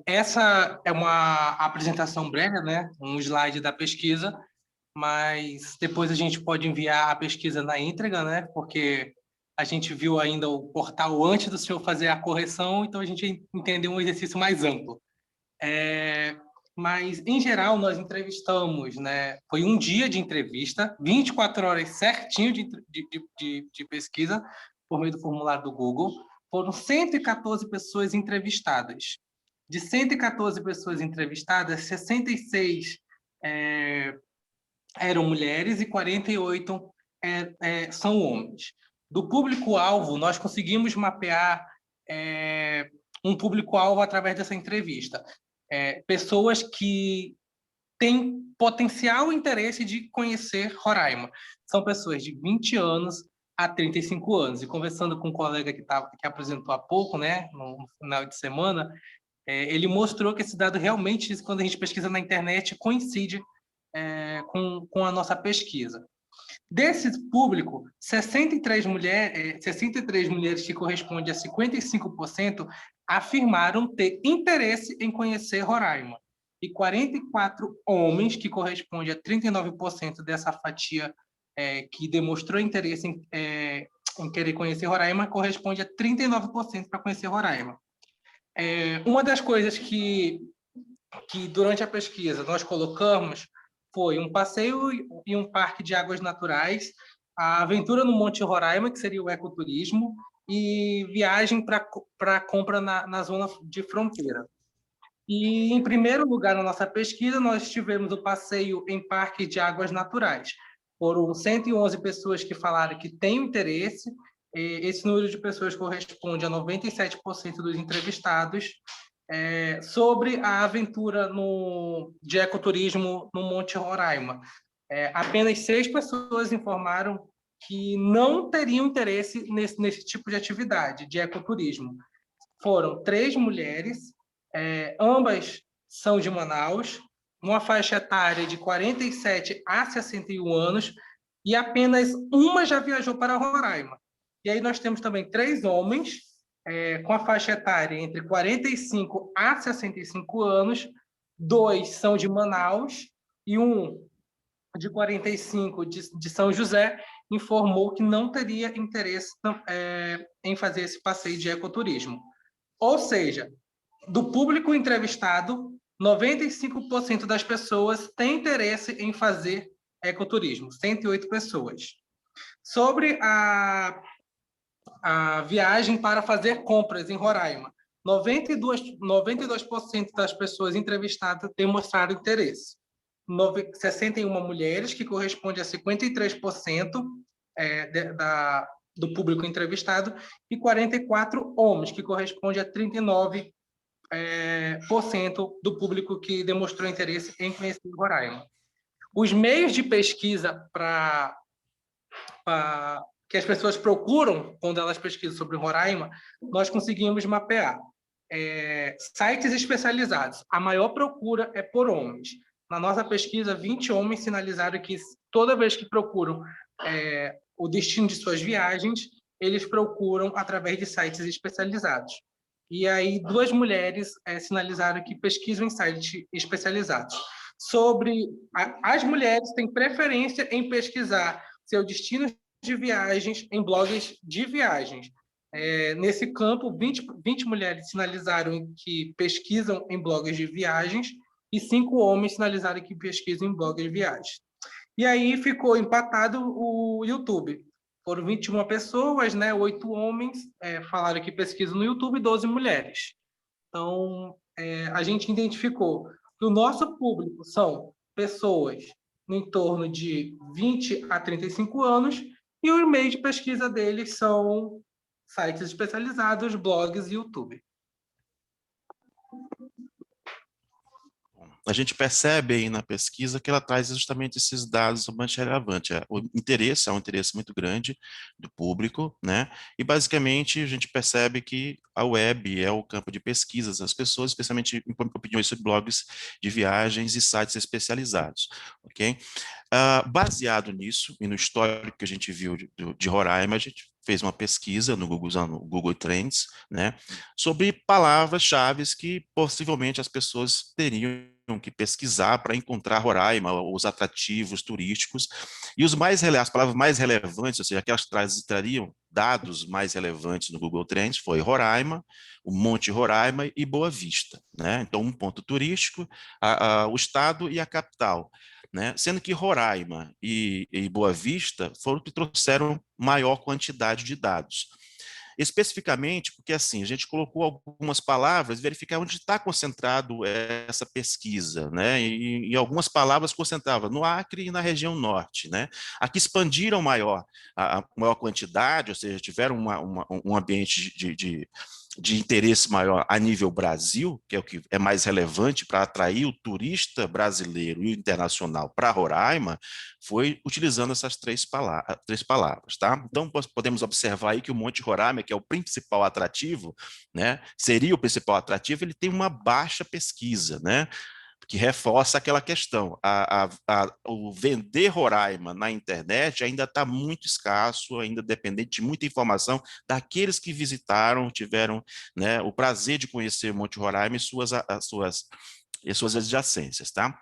Essa é uma apresentação breve, né? Um slide da pesquisa, mas depois a gente pode enviar a pesquisa na íntegra, né? Porque a gente viu ainda o portal antes do senhor fazer a correção, então a gente entendeu um exercício mais amplo. Mas, em geral, nós entrevistamos, né? Foi um dia de entrevista, 24 horas certinho de pesquisa, por meio do formulário do Google. Foram 114 pessoas entrevistadas. De 114 pessoas entrevistadas, 66 eram mulheres e 48 são homens. Do público-alvo, nós conseguimos mapear um público-alvo através dessa entrevista. Pessoas que têm potencial interesse de conhecer Roraima. São pessoas de 20 anos a 35 anos. E conversando com um colega que apresentou há pouco, né, no final de semana, ele mostrou que esse dado realmente, quando a gente pesquisa na internet, coincide com a nossa pesquisa. Desse público, 63 mulheres, que correspondem a 55%, afirmaram ter interesse em conhecer Roraima. E 44 homens, que correspondem a 39% dessa fatia que demonstrou interesse em querer conhecer Roraima, corresponde a 39% para conhecer Roraima. Uma das coisas que durante a pesquisa nós colocamos foi um passeio e um parque de águas naturais, a aventura no Monte Roraima, que seria o ecoturismo, e viagem para compra na zona de fronteira. E, em primeiro lugar, na nossa pesquisa, nós tivemos o passeio em parque de águas naturais. Foram 111 pessoas que falaram que têm interesse. Esse número de pessoas corresponde a 97% dos entrevistados. Sobre a aventura de ecoturismo no Monte Roraima. Apenas 6 pessoas informaram que não teriam interesse nesse tipo de atividade, de ecoturismo. Foram 3 mulheres, ambas são de Manaus, uma faixa etária de 47 a 61 anos, e apenas uma já viajou para Roraima. E aí nós temos também 3 homens, com a faixa etária entre 45 a 65 anos, 2 são de Manaus e um de 45 de São José informou que não teria interesse em fazer esse passeio de ecoturismo. Ou seja, do público entrevistado, 95% das pessoas têm interesse em fazer ecoturismo, 108 pessoas. Sobre a viagem para fazer compras em Roraima, 92% das pessoas entrevistadas demonstraram interesse. 61 mulheres, que corresponde a 53% do público entrevistado, e 44 homens, que corresponde a 39% do público que demonstrou interesse em conhecer Roraima. Os meios de pesquisa que as pessoas procuram quando elas pesquisam sobre Roraima, nós conseguimos mapear. Sites especializados. A maior procura é por homens. Na nossa pesquisa, 20 homens sinalizaram que toda vez que procuram o destino de suas viagens, eles procuram através de sites especializados. E aí 2 mulheres sinalizaram que pesquisam em sites especializados. As mulheres têm preferência em pesquisar seu destino de viagens em blogs de viagens. Nesse campo, 20 mulheres sinalizaram que pesquisam em blogs de viagens e 5 homens sinalizaram que pesquisam em blogs de viagens. E aí ficou empatado o YouTube. Foram 21 pessoas, né? 8 homens falaram que pesquisam no YouTube e 12 mulheres. Então, a gente identificou que o nosso público são pessoas no entorno de 20 a 35 anos e o meio de pesquisa deles são sites especializados, blogs e YouTube. a gente percebe aí na pesquisa que ela traz justamente esses dados bastante relevantes. O interesse é um interesse muito grande do público, né? E basicamente a gente percebe que a web é o campo de pesquisas das pessoas, especialmente em opiniões sobre blogs de viagens e sites especializados, ok? Baseado nisso e no histórico que a gente viu de Roraima, a gente fez uma pesquisa no Google, usando o Google Trends, né, sobre palavras-chave que possivelmente as pessoas teriam que pesquisar para encontrar Roraima, os atrativos turísticos, e as palavras mais relevantes, ou seja, aquelas que trariam dados mais relevantes no Google Trends, foi Roraima, o Monte Roraima e Boa Vista, né? Então, um ponto turístico, o estado e a capital, né? Sendo que Roraima e Boa Vista foram que trouxeram maior quantidade de dados. Especificamente porque, assim, a gente colocou algumas palavras, verificar onde está concentrado essa pesquisa, né? E algumas palavras concentravam no Acre e na região norte, né? Aqui expandiram a maior quantidade, ou seja, tiveram um ambiente de interesse maior a nível Brasil, que é o que é mais relevante para atrair o turista brasileiro e internacional para Roraima, foi utilizando essas três palavras, tá? Então, podemos observar aí que o Monte Roraima, que é o principal atrativo, né, seria o principal atrativo, ele tem uma baixa pesquisa, né? Que reforça aquela questão. O vender Roraima na internet ainda está muito escasso, ainda dependente de muita informação daqueles que visitaram, tiveram, né, o prazer de conhecer o Monte Roraima e suas adjacências. Tá?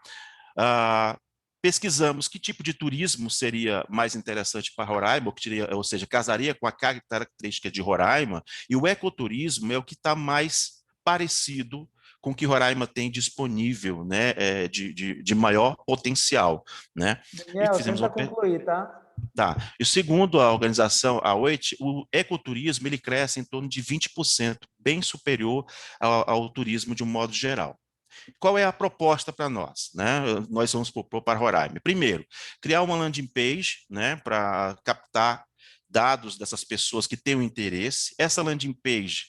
Pesquisamos que tipo de turismo seria mais interessante para Roraima, ou seja, casaria com a característica de Roraima, e o ecoturismo é o que está mais parecido com o que Roraima tem disponível, né, de maior potencial, né? Daniel, E fizemos tenta concluir, tá? Tá. E segundo a organização, a OIT, o ecoturismo ele cresce em torno de 20%, bem superior ao turismo de um modo geral. Qual é a proposta para nós, né? Nós vamos propor para Roraima. Primeiro, criar uma landing page, né, para captar dados dessas pessoas que têm o interesse. Essa landing page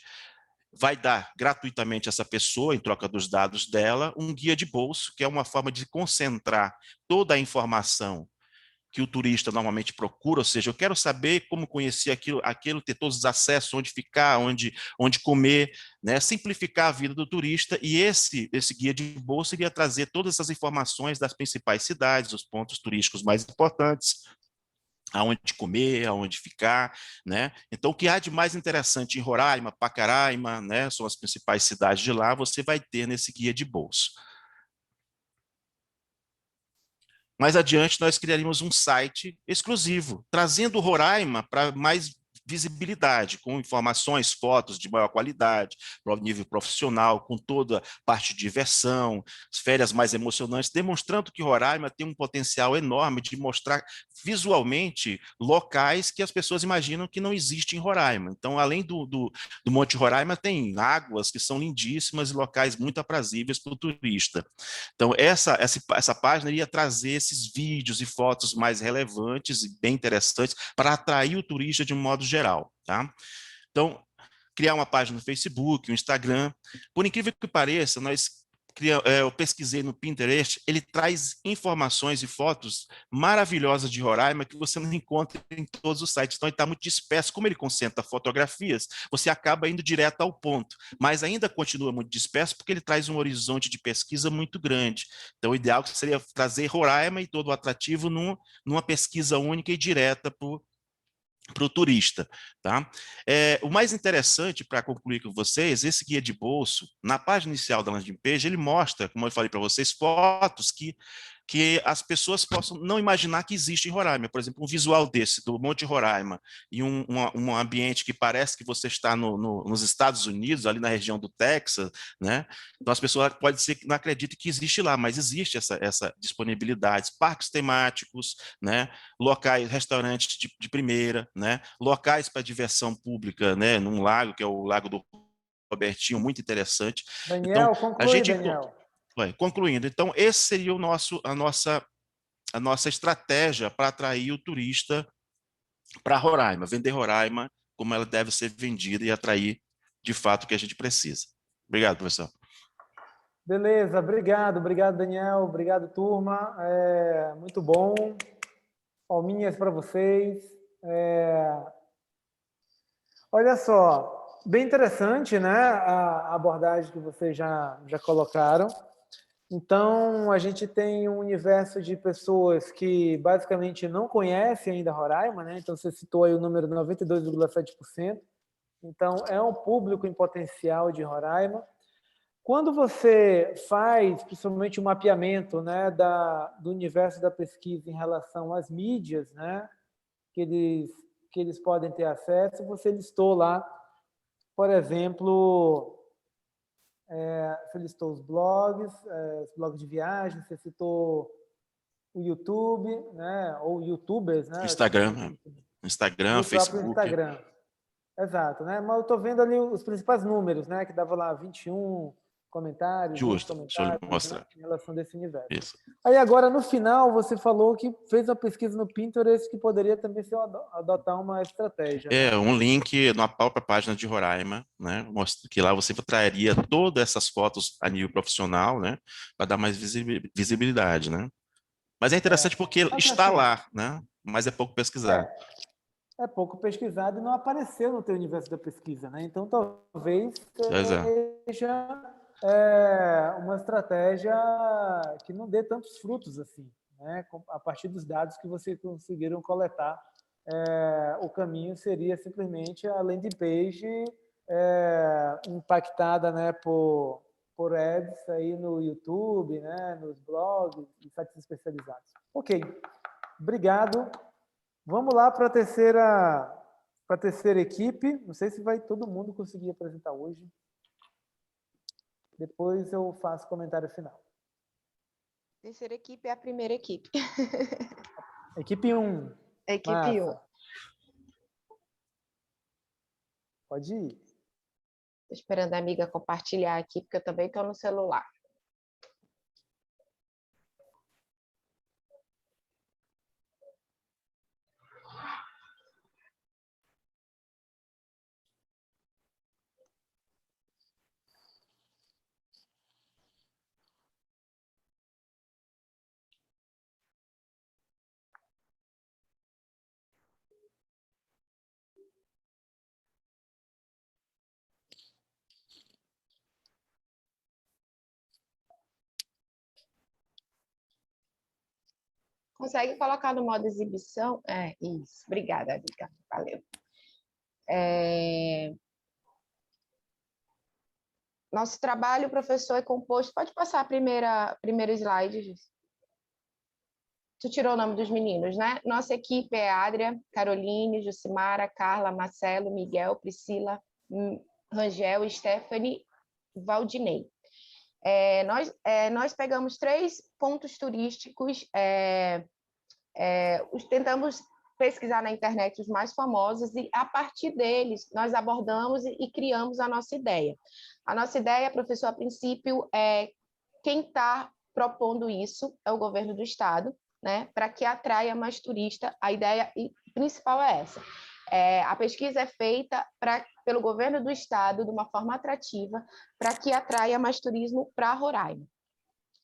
vai dar gratuitamente a essa pessoa, em troca dos dados dela, um guia de bolso, que é uma forma de concentrar toda a informação que o turista normalmente procura, ou seja, eu quero saber como conhecer aquilo, ter todos os acessos, onde ficar, onde comer, né? Simplificar a vida do turista, e esse guia de bolso iria trazer todas essas informações das principais cidades, os pontos turísticos mais importantes, aonde comer, aonde ficar, né? Então, o que há de mais interessante em Roraima, Pacaraima, né, são as principais cidades de lá, você vai ter nesse guia de bolso. Mais adiante, nós criaríamos um site exclusivo, trazendo Roraima para mais visibilidade, com informações, fotos de maior qualidade, para o nível profissional, com toda a parte de diversão, as férias mais emocionantes, demonstrando que Roraima tem um potencial enorme de mostrar visualmente locais que as pessoas imaginam que não existem em Roraima. Então, além do Monte Roraima, tem águas que são lindíssimas e locais muito aprazíveis para o turista. Então, essa página iria trazer esses vídeos e fotos mais relevantes e bem interessantes para atrair o turista de um modo geral. Tá? Então, criar uma página no Facebook, no Instagram. Por incrível que pareça, eu pesquisei no Pinterest, ele traz informações e fotos maravilhosas de Roraima que você não encontra em todos os sites. Então, ele está muito disperso. Como ele concentra fotografias, você acaba indo direto ao ponto, mas ainda continua muito disperso porque ele traz um horizonte de pesquisa muito grande. Então, o ideal seria trazer Roraima e todo o atrativo numa pesquisa única e direta para o turista. Tá? O mais interessante, para concluir com vocês, esse guia de bolso, na página inicial da landing page, ele mostra, como eu falei para vocês, fotos que as pessoas possam não imaginar que existe em Roraima. Por exemplo, um visual desse, do Monte Roraima, e um ambiente que parece que você está nos Estados Unidos, ali na região do Texas, né? Então as pessoas pode ser que não acreditem que existe lá, mas existe essa disponibilidade. Parques temáticos, né? Locais, restaurantes de primeira, né? Locais para diversão pública, né? Num lago, que é o Lago do Robertinho, muito interessante. Daniel, Então, a conclui, gente... Daniel. Concluindo, então, esse seria a nossa estratégia para atrair o turista para Roraima, vender Roraima como ela deve ser vendida e atrair, de fato, o que a gente precisa. Obrigado, professor. Beleza, obrigado, Daniel, obrigado, turma. Muito bom. Palminhas para vocês. Olha só, bem interessante, né, a abordagem que vocês já colocaram. Então, a gente tem um universo de pessoas que basicamente não conhecem ainda Roraima, né? Então, você citou aí o número 92,7%. Então, é um público em potencial de Roraima. Quando você faz, principalmente, o mapeamento, né, do universo da pesquisa em relação às mídias, né, que eles podem ter acesso, você listou lá, por exemplo, você listou os blogs de viagem, você citou o YouTube, né, ou YouTubers, né, Instagram, e o próprio Facebook. Instagram. Exato, né? Mas eu estou vendo ali os principais números, né, que dava lá 21 comentários, 20 Justo, deixa eu comentários, né, mostrar. em relação desse universo. Isso. Aí agora, no final, você falou que fez uma pesquisa no Pinterest que poderia também ser adotar uma estratégia. Né? Um link na própria página de Roraima, né? Mostra que lá você traria todas essas fotos a nível profissional, né? Para dar mais visibilidade, né? Mas é interessante porque Mas, está assim, lá, né? Mas é pouco pesquisado. É pouco pesquisado e não apareceu no teu universo da pesquisa, né? Então, talvez Pois é. seja uma estratégia que não dê tantos frutos assim, né? A partir dos dados que vocês conseguiram coletar, o caminho seria simplesmente a landing page impactada, né, por ads aí no YouTube, né, nos blogs e sites especializados. Ok, obrigado. Vamos lá para a terceira equipe. Não sei se vai todo mundo conseguir apresentar hoje. Depois eu faço comentário final. Terceira equipe é a primeira equipe. Equipe 1. Equipe 1. Pode ir. Estou esperando a amiga compartilhar aqui, porque eu também estou no celular. Consegue colocar no modo exibição? Isso. Obrigada, amiga. Valeu. Nosso trabalho, professor, é composto... Pode passar a primeiro slide, Jus. Tu tirou o nome dos meninos, né? Nossa equipe é Adria, Caroline, Jucimara, Carla, Marcelo, Miguel, Priscila, Rangel, Stephanie, Valdinei. Nós pegamos 3 pontos turísticos, tentamos pesquisar na internet os mais famosos e, a partir deles, nós abordamos e criamos a nossa ideia. A nossa ideia, professor, a princípio, quem está propondo isso é o governo do estado, né, para que atraia mais turista. A ideia principal é essa. A pesquisa é feita pelo governo do estado de uma forma atrativa para que atraia mais turismo para Roraima.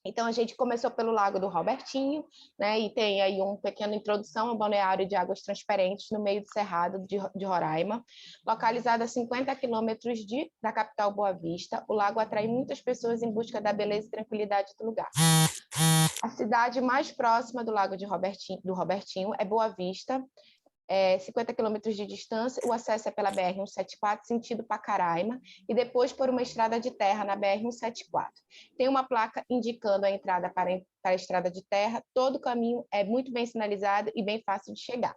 Então, a gente começou pelo Lago do Robertinho, né, e tem aí uma pequena introdução ao balneário de águas transparentes no meio do Cerrado de Roraima. Localizado a 50 quilômetros da capital Boa Vista, o lago atrai muitas pessoas em busca da beleza e tranquilidade do lugar. A cidade mais próxima do Lago do Robertinho é Boa Vista, 50 quilômetros de distância. O acesso é pela BR-174, sentido Pacaraima, e depois por uma estrada de terra na BR-174. Tem uma placa indicando a entrada para a estrada de terra. Todo o caminho é muito bem sinalizado e bem fácil de chegar.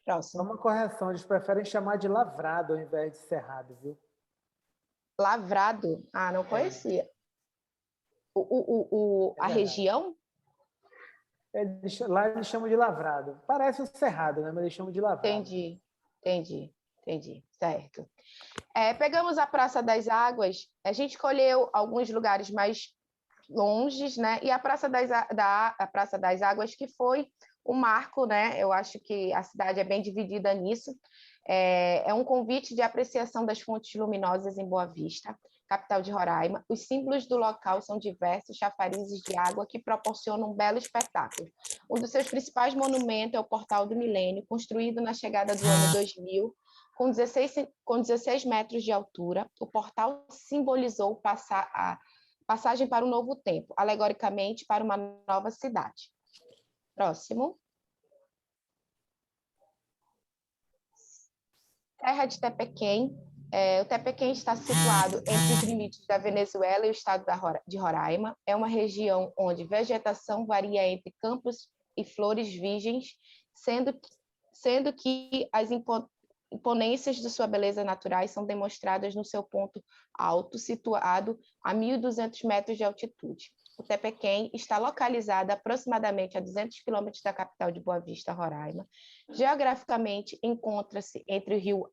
Próximo. Só uma correção, eles preferem chamar de lavrado ao invés de cerrado, viu? Lavrado? Não conhecia. A região? Lá eles chamam de lavrado. Parece um cerrado, né? Mas eles chamam de lavrado. Entendi. Certo. Pegamos a Praça das Águas. A gente escolheu alguns lugares mais longes, né? E a Praça das Águas, que foi um marco, né? Eu acho que a cidade é bem dividida nisso. É um convite de apreciação das fontes luminosas em Boa Vista. capital de Roraima. Os símbolos do local são diversos chafarizes de água que proporcionam um belo espetáculo. Um dos seus principais monumentos é o Portal do Milênio, construído na chegada do ano 2000, com 16 metros de altura. O portal simbolizou a passagem para um novo tempo, alegoricamente para uma nova cidade. Próximo. Serra de Tepequém. O Tepequém está situado entre os limites da Venezuela e o estado de Roraima. É uma região onde vegetação varia entre campos e flores virgens, sendo que as imponências de sua beleza naturais são demonstradas no seu ponto alto, situado a 1.200 metros de altitude. O Tepequém está localizado aproximadamente a 200 quilômetros da capital de Boa Vista, Roraima. Geograficamente, encontra-se entre o rio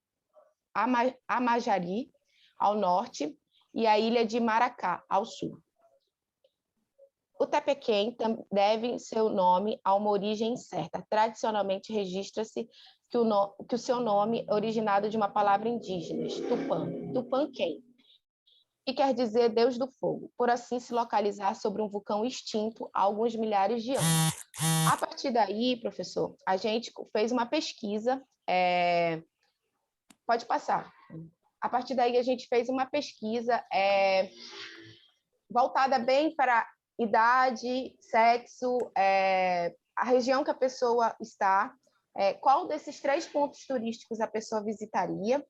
Amajari, ao norte, e a ilha de Maracá, ao sul. O Tepequém deve seu nome a uma origem incerta. Tradicionalmente, registra-se que o seu nome é originado de uma palavra indígena, Tupã, Tupã-quém, que quer dizer Deus do Fogo, por assim se localizar sobre um vulcão extinto há alguns milhares de anos. A partir daí, professor, a gente fez uma pesquisa, pode passar. A partir daí, a gente fez uma pesquisa voltada bem para idade, sexo, a região que a pessoa está, qual desses 3 pontos turísticos a pessoa visitaria,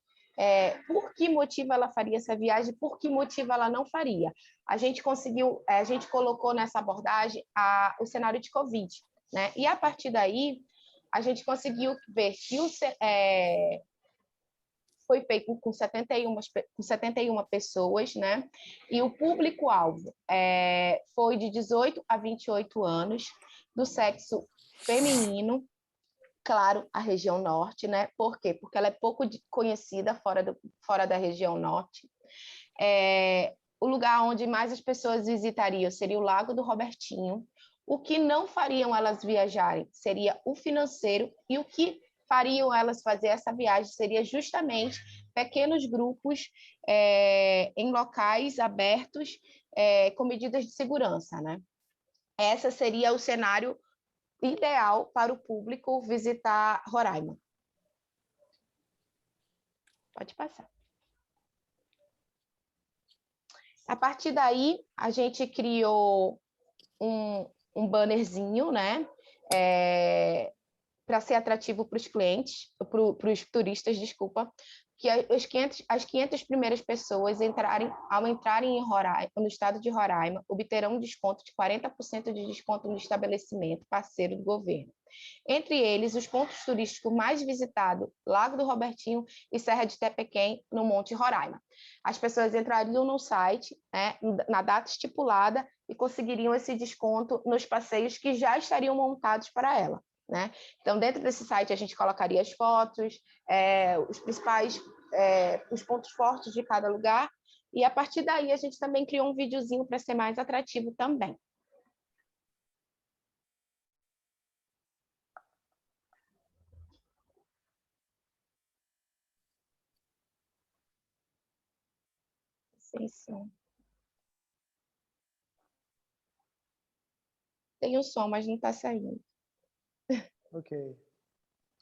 por que motivo ela faria essa viagem, por que motivo ela não faria. A gente colocou nessa abordagem o cenário de Covid, né? E a partir daí, a gente conseguiu ver que foi feito com 71 pessoas, né? E o público-alvo foi de 18 a 28 anos, do sexo feminino, claro, a região norte, né? Por quê? Porque ela é pouco conhecida fora da região norte. O lugar onde mais as pessoas visitariam seria o Lago do Robertinho. O que não fariam elas viajarem seria o financeiro, e o que fariam elas fazer essa viagem seria justamente pequenos grupos em locais abertos com medidas de segurança, né? Esse seria o cenário ideal para o público visitar Roraima. Pode passar. A partir daí, a gente criou um bannerzinho, né? Para ser atrativo para os clientes, para os turistas, desculpa, que as 500 primeiras pessoas ao entrarem no estado de Roraima, obterão um desconto de 40% de desconto no estabelecimento parceiro do governo. Entre eles, os pontos turísticos mais visitados, Lago do Robertinho e Serra de Tepequém, no Monte Roraima. As pessoas entrariam no site, né, na data estipulada, e conseguiriam esse desconto nos passeios que já estariam montados para ela, né? Então, dentro desse site, a gente colocaria as fotos, os principais, os pontos fortes de cada lugar, e a partir daí a gente também criou um videozinho para ser mais atrativo também. Sim. Tem um som, mas não está saindo. Ok.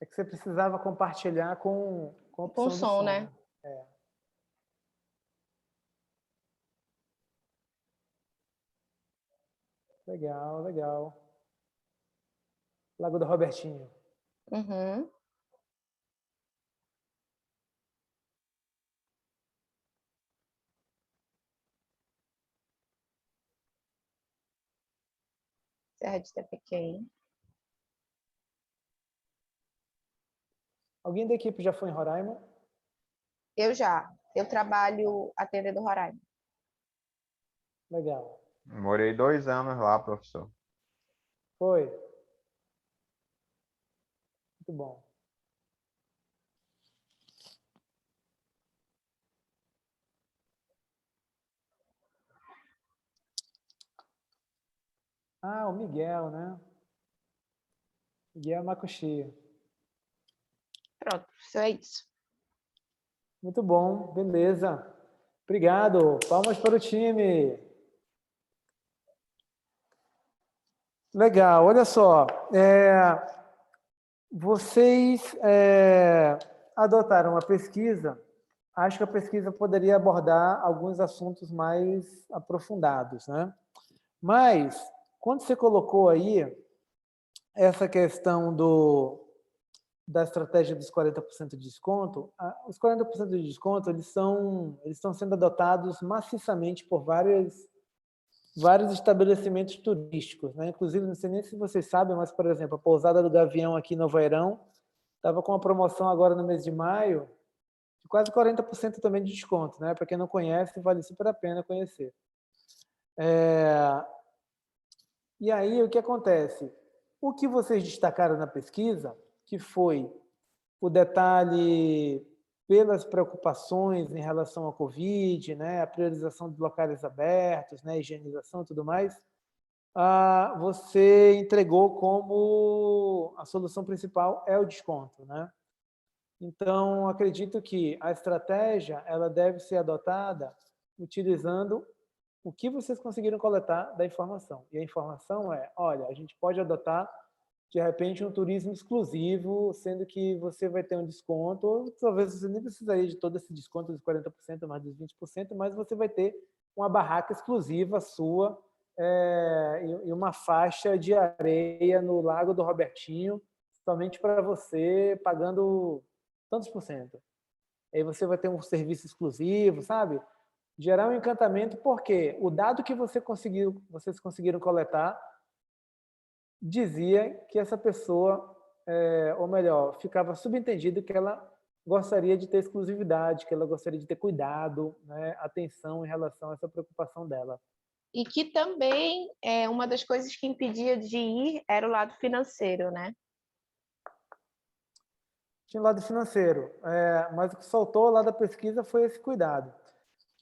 É que você precisava compartilhar com a opção com do som, né? Legal, legal. Lago do Robertinho. Uhum. Serra de Tepequém. Alguém da equipe já foi em Roraima? Eu trabalho atendendo Roraima. Legal. Morei 2 anos lá, professor. Foi? Muito bom. Ah, o Miguel, né? Miguel Macuxi. Pronto, isso é isso. Muito bom, beleza. Obrigado. Palmas para o time. Legal, olha só. Vocês adotaram uma pesquisa. Acho que a pesquisa poderia abordar alguns assuntos mais aprofundados, né? Mas, quando você colocou aí essa questão da estratégia dos 40% de desconto, os 40% de desconto eles estão sendo adotados maciçamente por vários estabelecimentos turísticos, né? Inclusive, não sei nem se vocês sabem, mas, por exemplo, a Pousada do Gavião aqui no Novoeirão estava com uma promoção agora no mês de maio de quase 40% também de desconto, né? Para quem não conhece, vale super a pena conhecer. E aí, o que acontece? O que vocês destacaram na pesquisa, que foi o detalhe pelas preocupações em relação à Covid, né, a priorização de locais abertos, né, higienização e tudo mais, você entregou como a solução principal é o desconto, né? Então, acredito que a estratégia ela deve ser adotada utilizando o que vocês conseguiram coletar da informação. E a informação é, olha, a gente pode adotar, de repente, um turismo exclusivo, sendo que você vai ter um desconto, ou talvez você nem precisaria de todo esse desconto dos 40%, mais dos 20%, mas você vai ter uma barraca exclusiva sua e uma faixa de areia no Lago do Robertinho, somente para você, pagando tantos por cento. Aí você vai ter um serviço exclusivo, sabe? Gerar um encantamento, porque o dado que vocês conseguiram coletar dizia que essa pessoa, ou melhor, ficava subentendido que ela gostaria de ter exclusividade, que ela gostaria de ter cuidado, né, atenção em relação a essa preocupação dela. E que também uma das coisas que impedia de ir era o lado financeiro, né? Tinha o lado financeiro, mas o que soltou lá da pesquisa foi esse cuidado.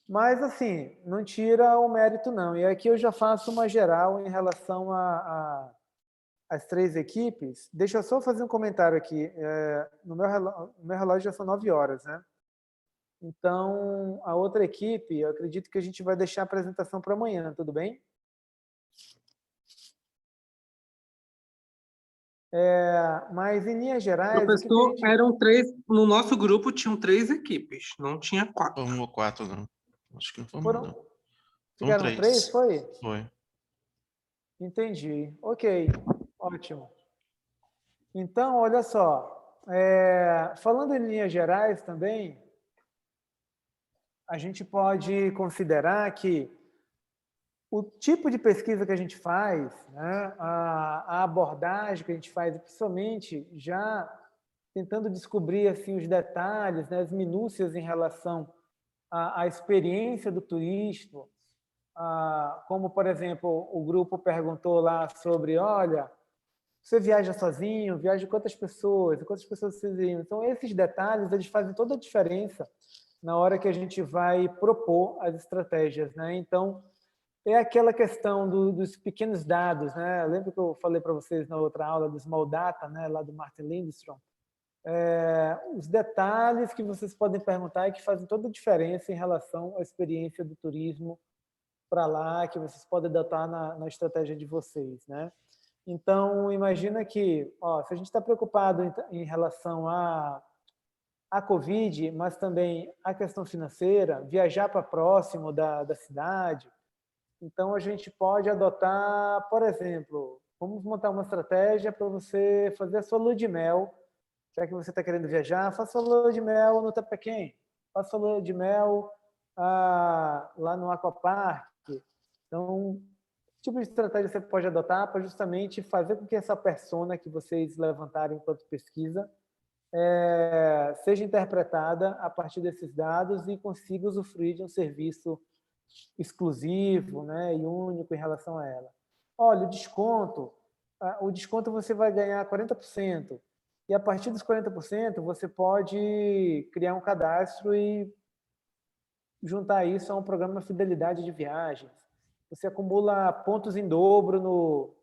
Mas, assim, não tira o mérito, não. E aqui eu já faço uma geral em relação às três equipes. Deixa eu só fazer um comentário aqui. No meu relógio já são 9 horas, né? Então, a outra equipe, eu acredito que a gente vai deixar a apresentação para amanhã, tudo bem? Mas, em linhas gerais... Professor, eram 3, no nosso grupo tinham 3 equipes, não tinha 4. Formou 4, não. Acho que não formou, não. Ficaram 3, foi? Foi. Entendi. Ok, ótimo. Então, olha só, falando em linhas gerais também, a gente pode considerar que o tipo de pesquisa que a gente faz, né, a abordagem que a gente faz, principalmente já tentando descobrir assim, os detalhes, né, as minúcias em relação à experiência do turista, como, por exemplo, o grupo perguntou lá sobre, olha, você viaja sozinho, viaja quantas pessoas vocês iriam? Então, esses detalhes, eles fazem toda a diferença na hora que a gente vai propor as estratégias, né? Então, é aquela questão dos pequenos dados, né? Lembra que eu falei para vocês na outra aula do Small Data, né? Lá do Martin Lindstrom? Os detalhes que vocês podem perguntar e que fazem toda a diferença em relação à experiência do turismo para lá, que vocês podem adotar na estratégia de vocês, né? Então, imagina que, se a gente está preocupado em relação à Covid, mas também a questão financeira, viajar para próximo da cidade, então a gente pode adotar, por exemplo, vamos montar uma estratégia para você fazer a sua lua de mel, já que você está querendo viajar, faça a lua de mel no Tapequém, faça a lua de mel lá no Aquapark. Então, que tipo de estratégia você pode adotar para justamente fazer com que essa persona que vocês levantarem enquanto pesquisa seja interpretada a partir desses dados e consiga usufruir de um serviço exclusivo, né, e único em relação a ela. Olha, o desconto você vai ganhar 40%, e a partir dos 40% você pode criar um cadastro e juntar isso a um programa de fidelidade de viagens. Você acumula pontos em dobro no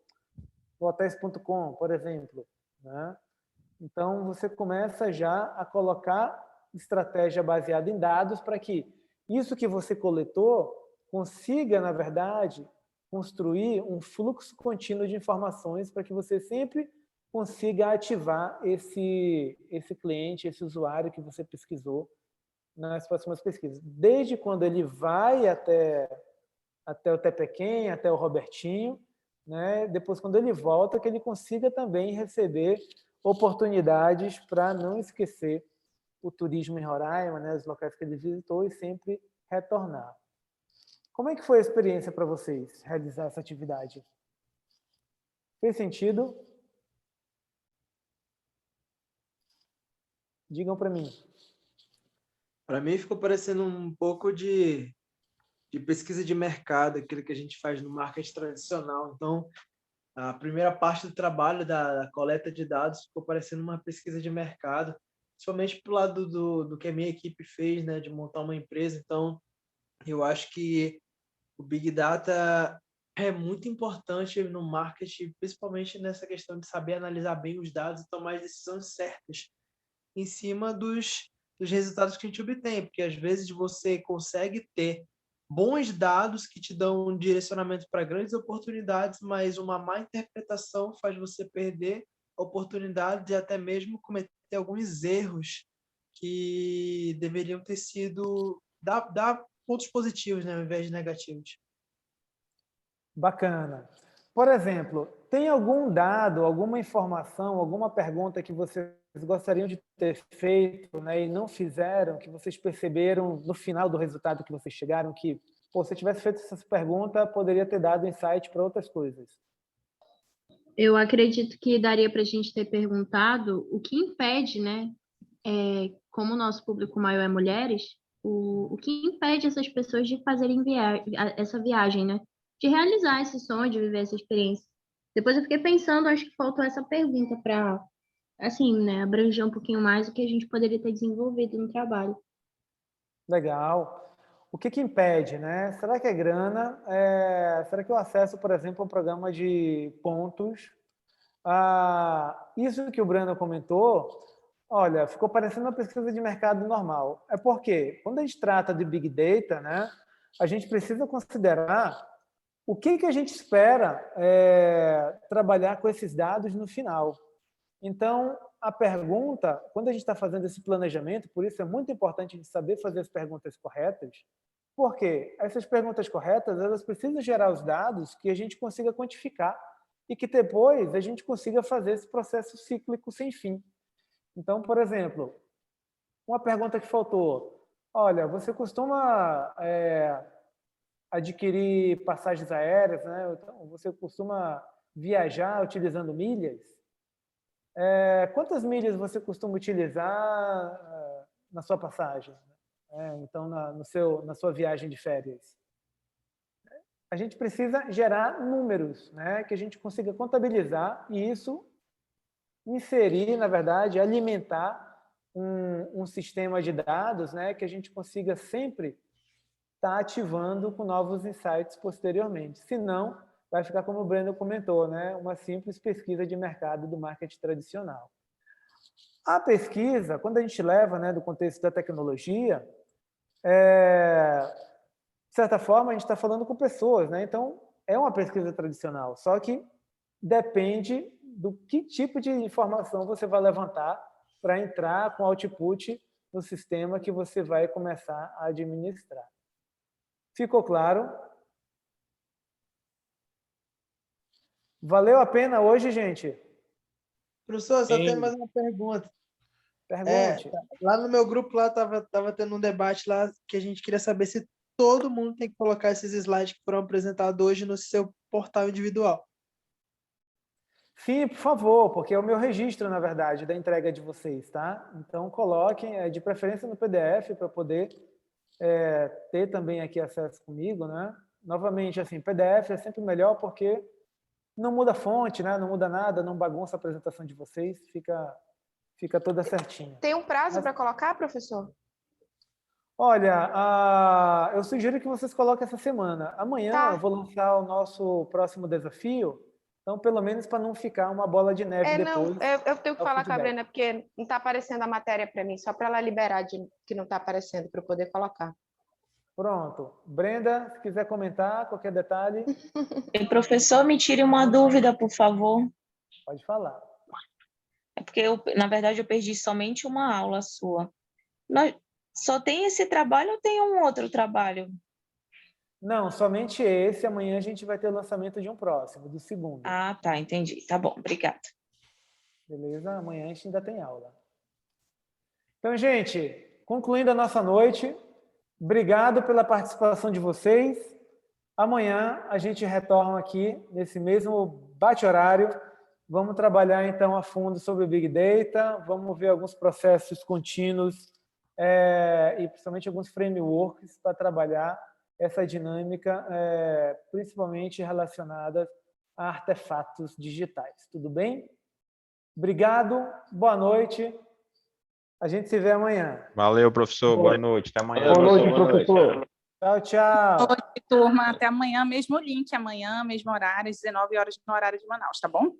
hotéis.com, por exemplo, né? Então, você começa já a colocar estratégia baseada em dados para que, isso que você coletou consiga, na verdade, construir um fluxo contínuo de informações para que você sempre consiga ativar esse cliente, esse usuário que você pesquisou nas próximas pesquisas. Desde quando ele vai até o Tepequém, até o Robertinho, né? Depois, quando ele volta, que ele consiga também receber oportunidades para não esquecer o turismo em Roraima, né? Os locais que ele visitou e sempre retornar. Como é que foi a experiência para vocês realizar essa atividade? Fez sentido? Digam para mim. Para mim ficou parecendo um pouco de pesquisa de mercado, aquilo que a gente faz no marketing tradicional. Então, a primeira parte do trabalho da coleta de dados ficou parecendo uma pesquisa de mercado, principalmente para o lado do que a minha equipe fez, né, de montar uma empresa. Então, eu acho que o Big Data é muito importante no marketing, principalmente nessa questão de saber analisar bem os dados e tomar as decisões certas em cima dos resultados que a gente obtém, porque às vezes você consegue ter bons dados que te dão um direcionamento para grandes oportunidades, mas uma má interpretação faz você perder oportunidades e até mesmo cometer alguns erros que deveriam ter sido dar pontos positivos, né, ao invés de negativos. Bacana. Por exemplo, tem algum dado, alguma informação, alguma pergunta que vocês gostariam de ter feito, né, e não fizeram, que vocês perceberam no final do resultado que vocês chegaram, que, pô, se tivesse feito essa pergunta, poderia ter dado insight para outras coisas? Eu acredito que daria para a gente ter perguntado o que impede, né, como o nosso público maior é mulheres, o que impede essas pessoas de fazerem essa viagem, né? De realizar esse sonho, de viver essa experiência. Depois eu fiquei pensando, acho que faltou essa pergunta para, assim, né, abranger um pouquinho mais o que a gente poderia ter desenvolvido no trabalho. Legal. O que impede, né? Será que é grana? Será que o acesso, por exemplo, a um programa de pontos? Isso que o Breno comentou, olha, ficou parecendo uma pesquisa de mercado normal. É porque, quando a gente trata de Big Data, né, a gente precisa considerar o que a gente espera trabalhar com esses dados no final. Então, a pergunta, quando a gente está fazendo esse planejamento, por isso é muito importante a gente saber fazer as perguntas corretas, porque essas perguntas corretas, elas precisam gerar os dados que a gente consiga quantificar e que depois a gente consiga fazer esse processo cíclico sem fim. Então, por exemplo, uma pergunta que faltou. Olha, você costuma adquirir passagens aéreas, né? Então, você costuma viajar utilizando milhas? Quantas milhas você costuma utilizar na sua passagem? Então, na sua viagem de férias? A gente precisa gerar números, né? Que a gente consiga contabilizar e isso inserir, na verdade, alimentar um sistema de dados, né? Que a gente consiga sempre estar ativando com novos insights posteriormente. Senão, vai ficar como o Breno comentou, né? Uma simples pesquisa de mercado do marketing tradicional. A pesquisa, quando a gente leva, né, do contexto da tecnologia, de certa forma, a gente está falando com pessoas, né? Então, é uma pesquisa tradicional, só que depende do que tipo de informação você vai levantar para entrar com output no sistema que você vai começar a administrar. Ficou claro? Valeu a pena hoje, gente? Professor, só tem mais uma pergunta. Pergunte. Lá no meu grupo lá tava tendo um debate lá que a gente queria saber se todo mundo tem que colocar esses slides que foram apresentados hoje no seu portal individual. Sim, por favor, porque é o meu registro, na verdade, da entrega de vocês, tá? Então, coloquem, de preferência no PDF, para poder ter também aqui acesso comigo, né? Novamente, assim, PDF é sempre melhor porque não muda a fonte, né? Não muda nada, não bagunça a apresentação de vocês, fica toda certinha. Tem um prazo para colocar, professor? Olha, eu sugiro que vocês coloquem essa semana. Amanhã Tá. eu vou lançar o nosso próximo desafio, então pelo menos para não ficar uma bola de neve depois. Não, eu tenho que falar com a Brenda, porque não está aparecendo a matéria para mim, só para ela liberar que não está aparecendo, para eu poder colocar. Pronto. Brenda, se quiser comentar qualquer detalhe, E, professor, me tire uma dúvida, por favor. pode falar. É porque, na verdade, eu perdi somente uma aula sua. Só tem esse trabalho ou tem um outro trabalho? Não, somente esse. Amanhã a gente vai ter o lançamento de um próximo, do segundo. Ah, tá, entendi. Tá bom, obrigada. Beleza? Amanhã a gente ainda tem aula. Então, gente, concluindo a nossa noite, obrigado pela participação de vocês. Amanhã a gente retorna aqui nesse mesmo bate-horário. Vamos trabalhar, então, a fundo sobre o Big Data, vamos ver alguns processos contínuos e, principalmente, alguns frameworks para trabalhar essa dinâmica, principalmente relacionada a artefatos digitais. Tudo bem? Obrigado, boa noite. A gente se vê amanhã. Valeu, professor. Boa noite. Até amanhã. Boa noite, professor. Tchau, tchau. Boa noite, turma. Até amanhã, mesmo link. Amanhã, mesmo horário, às 19 horas no horário de Manaus, tá bom?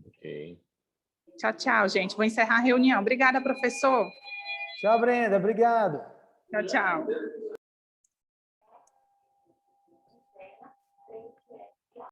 Ok. Tchau, tchau, gente. Vou encerrar a reunião. Obrigada, professor. Tchau, Brenda. Obrigado. Tchau, tchau.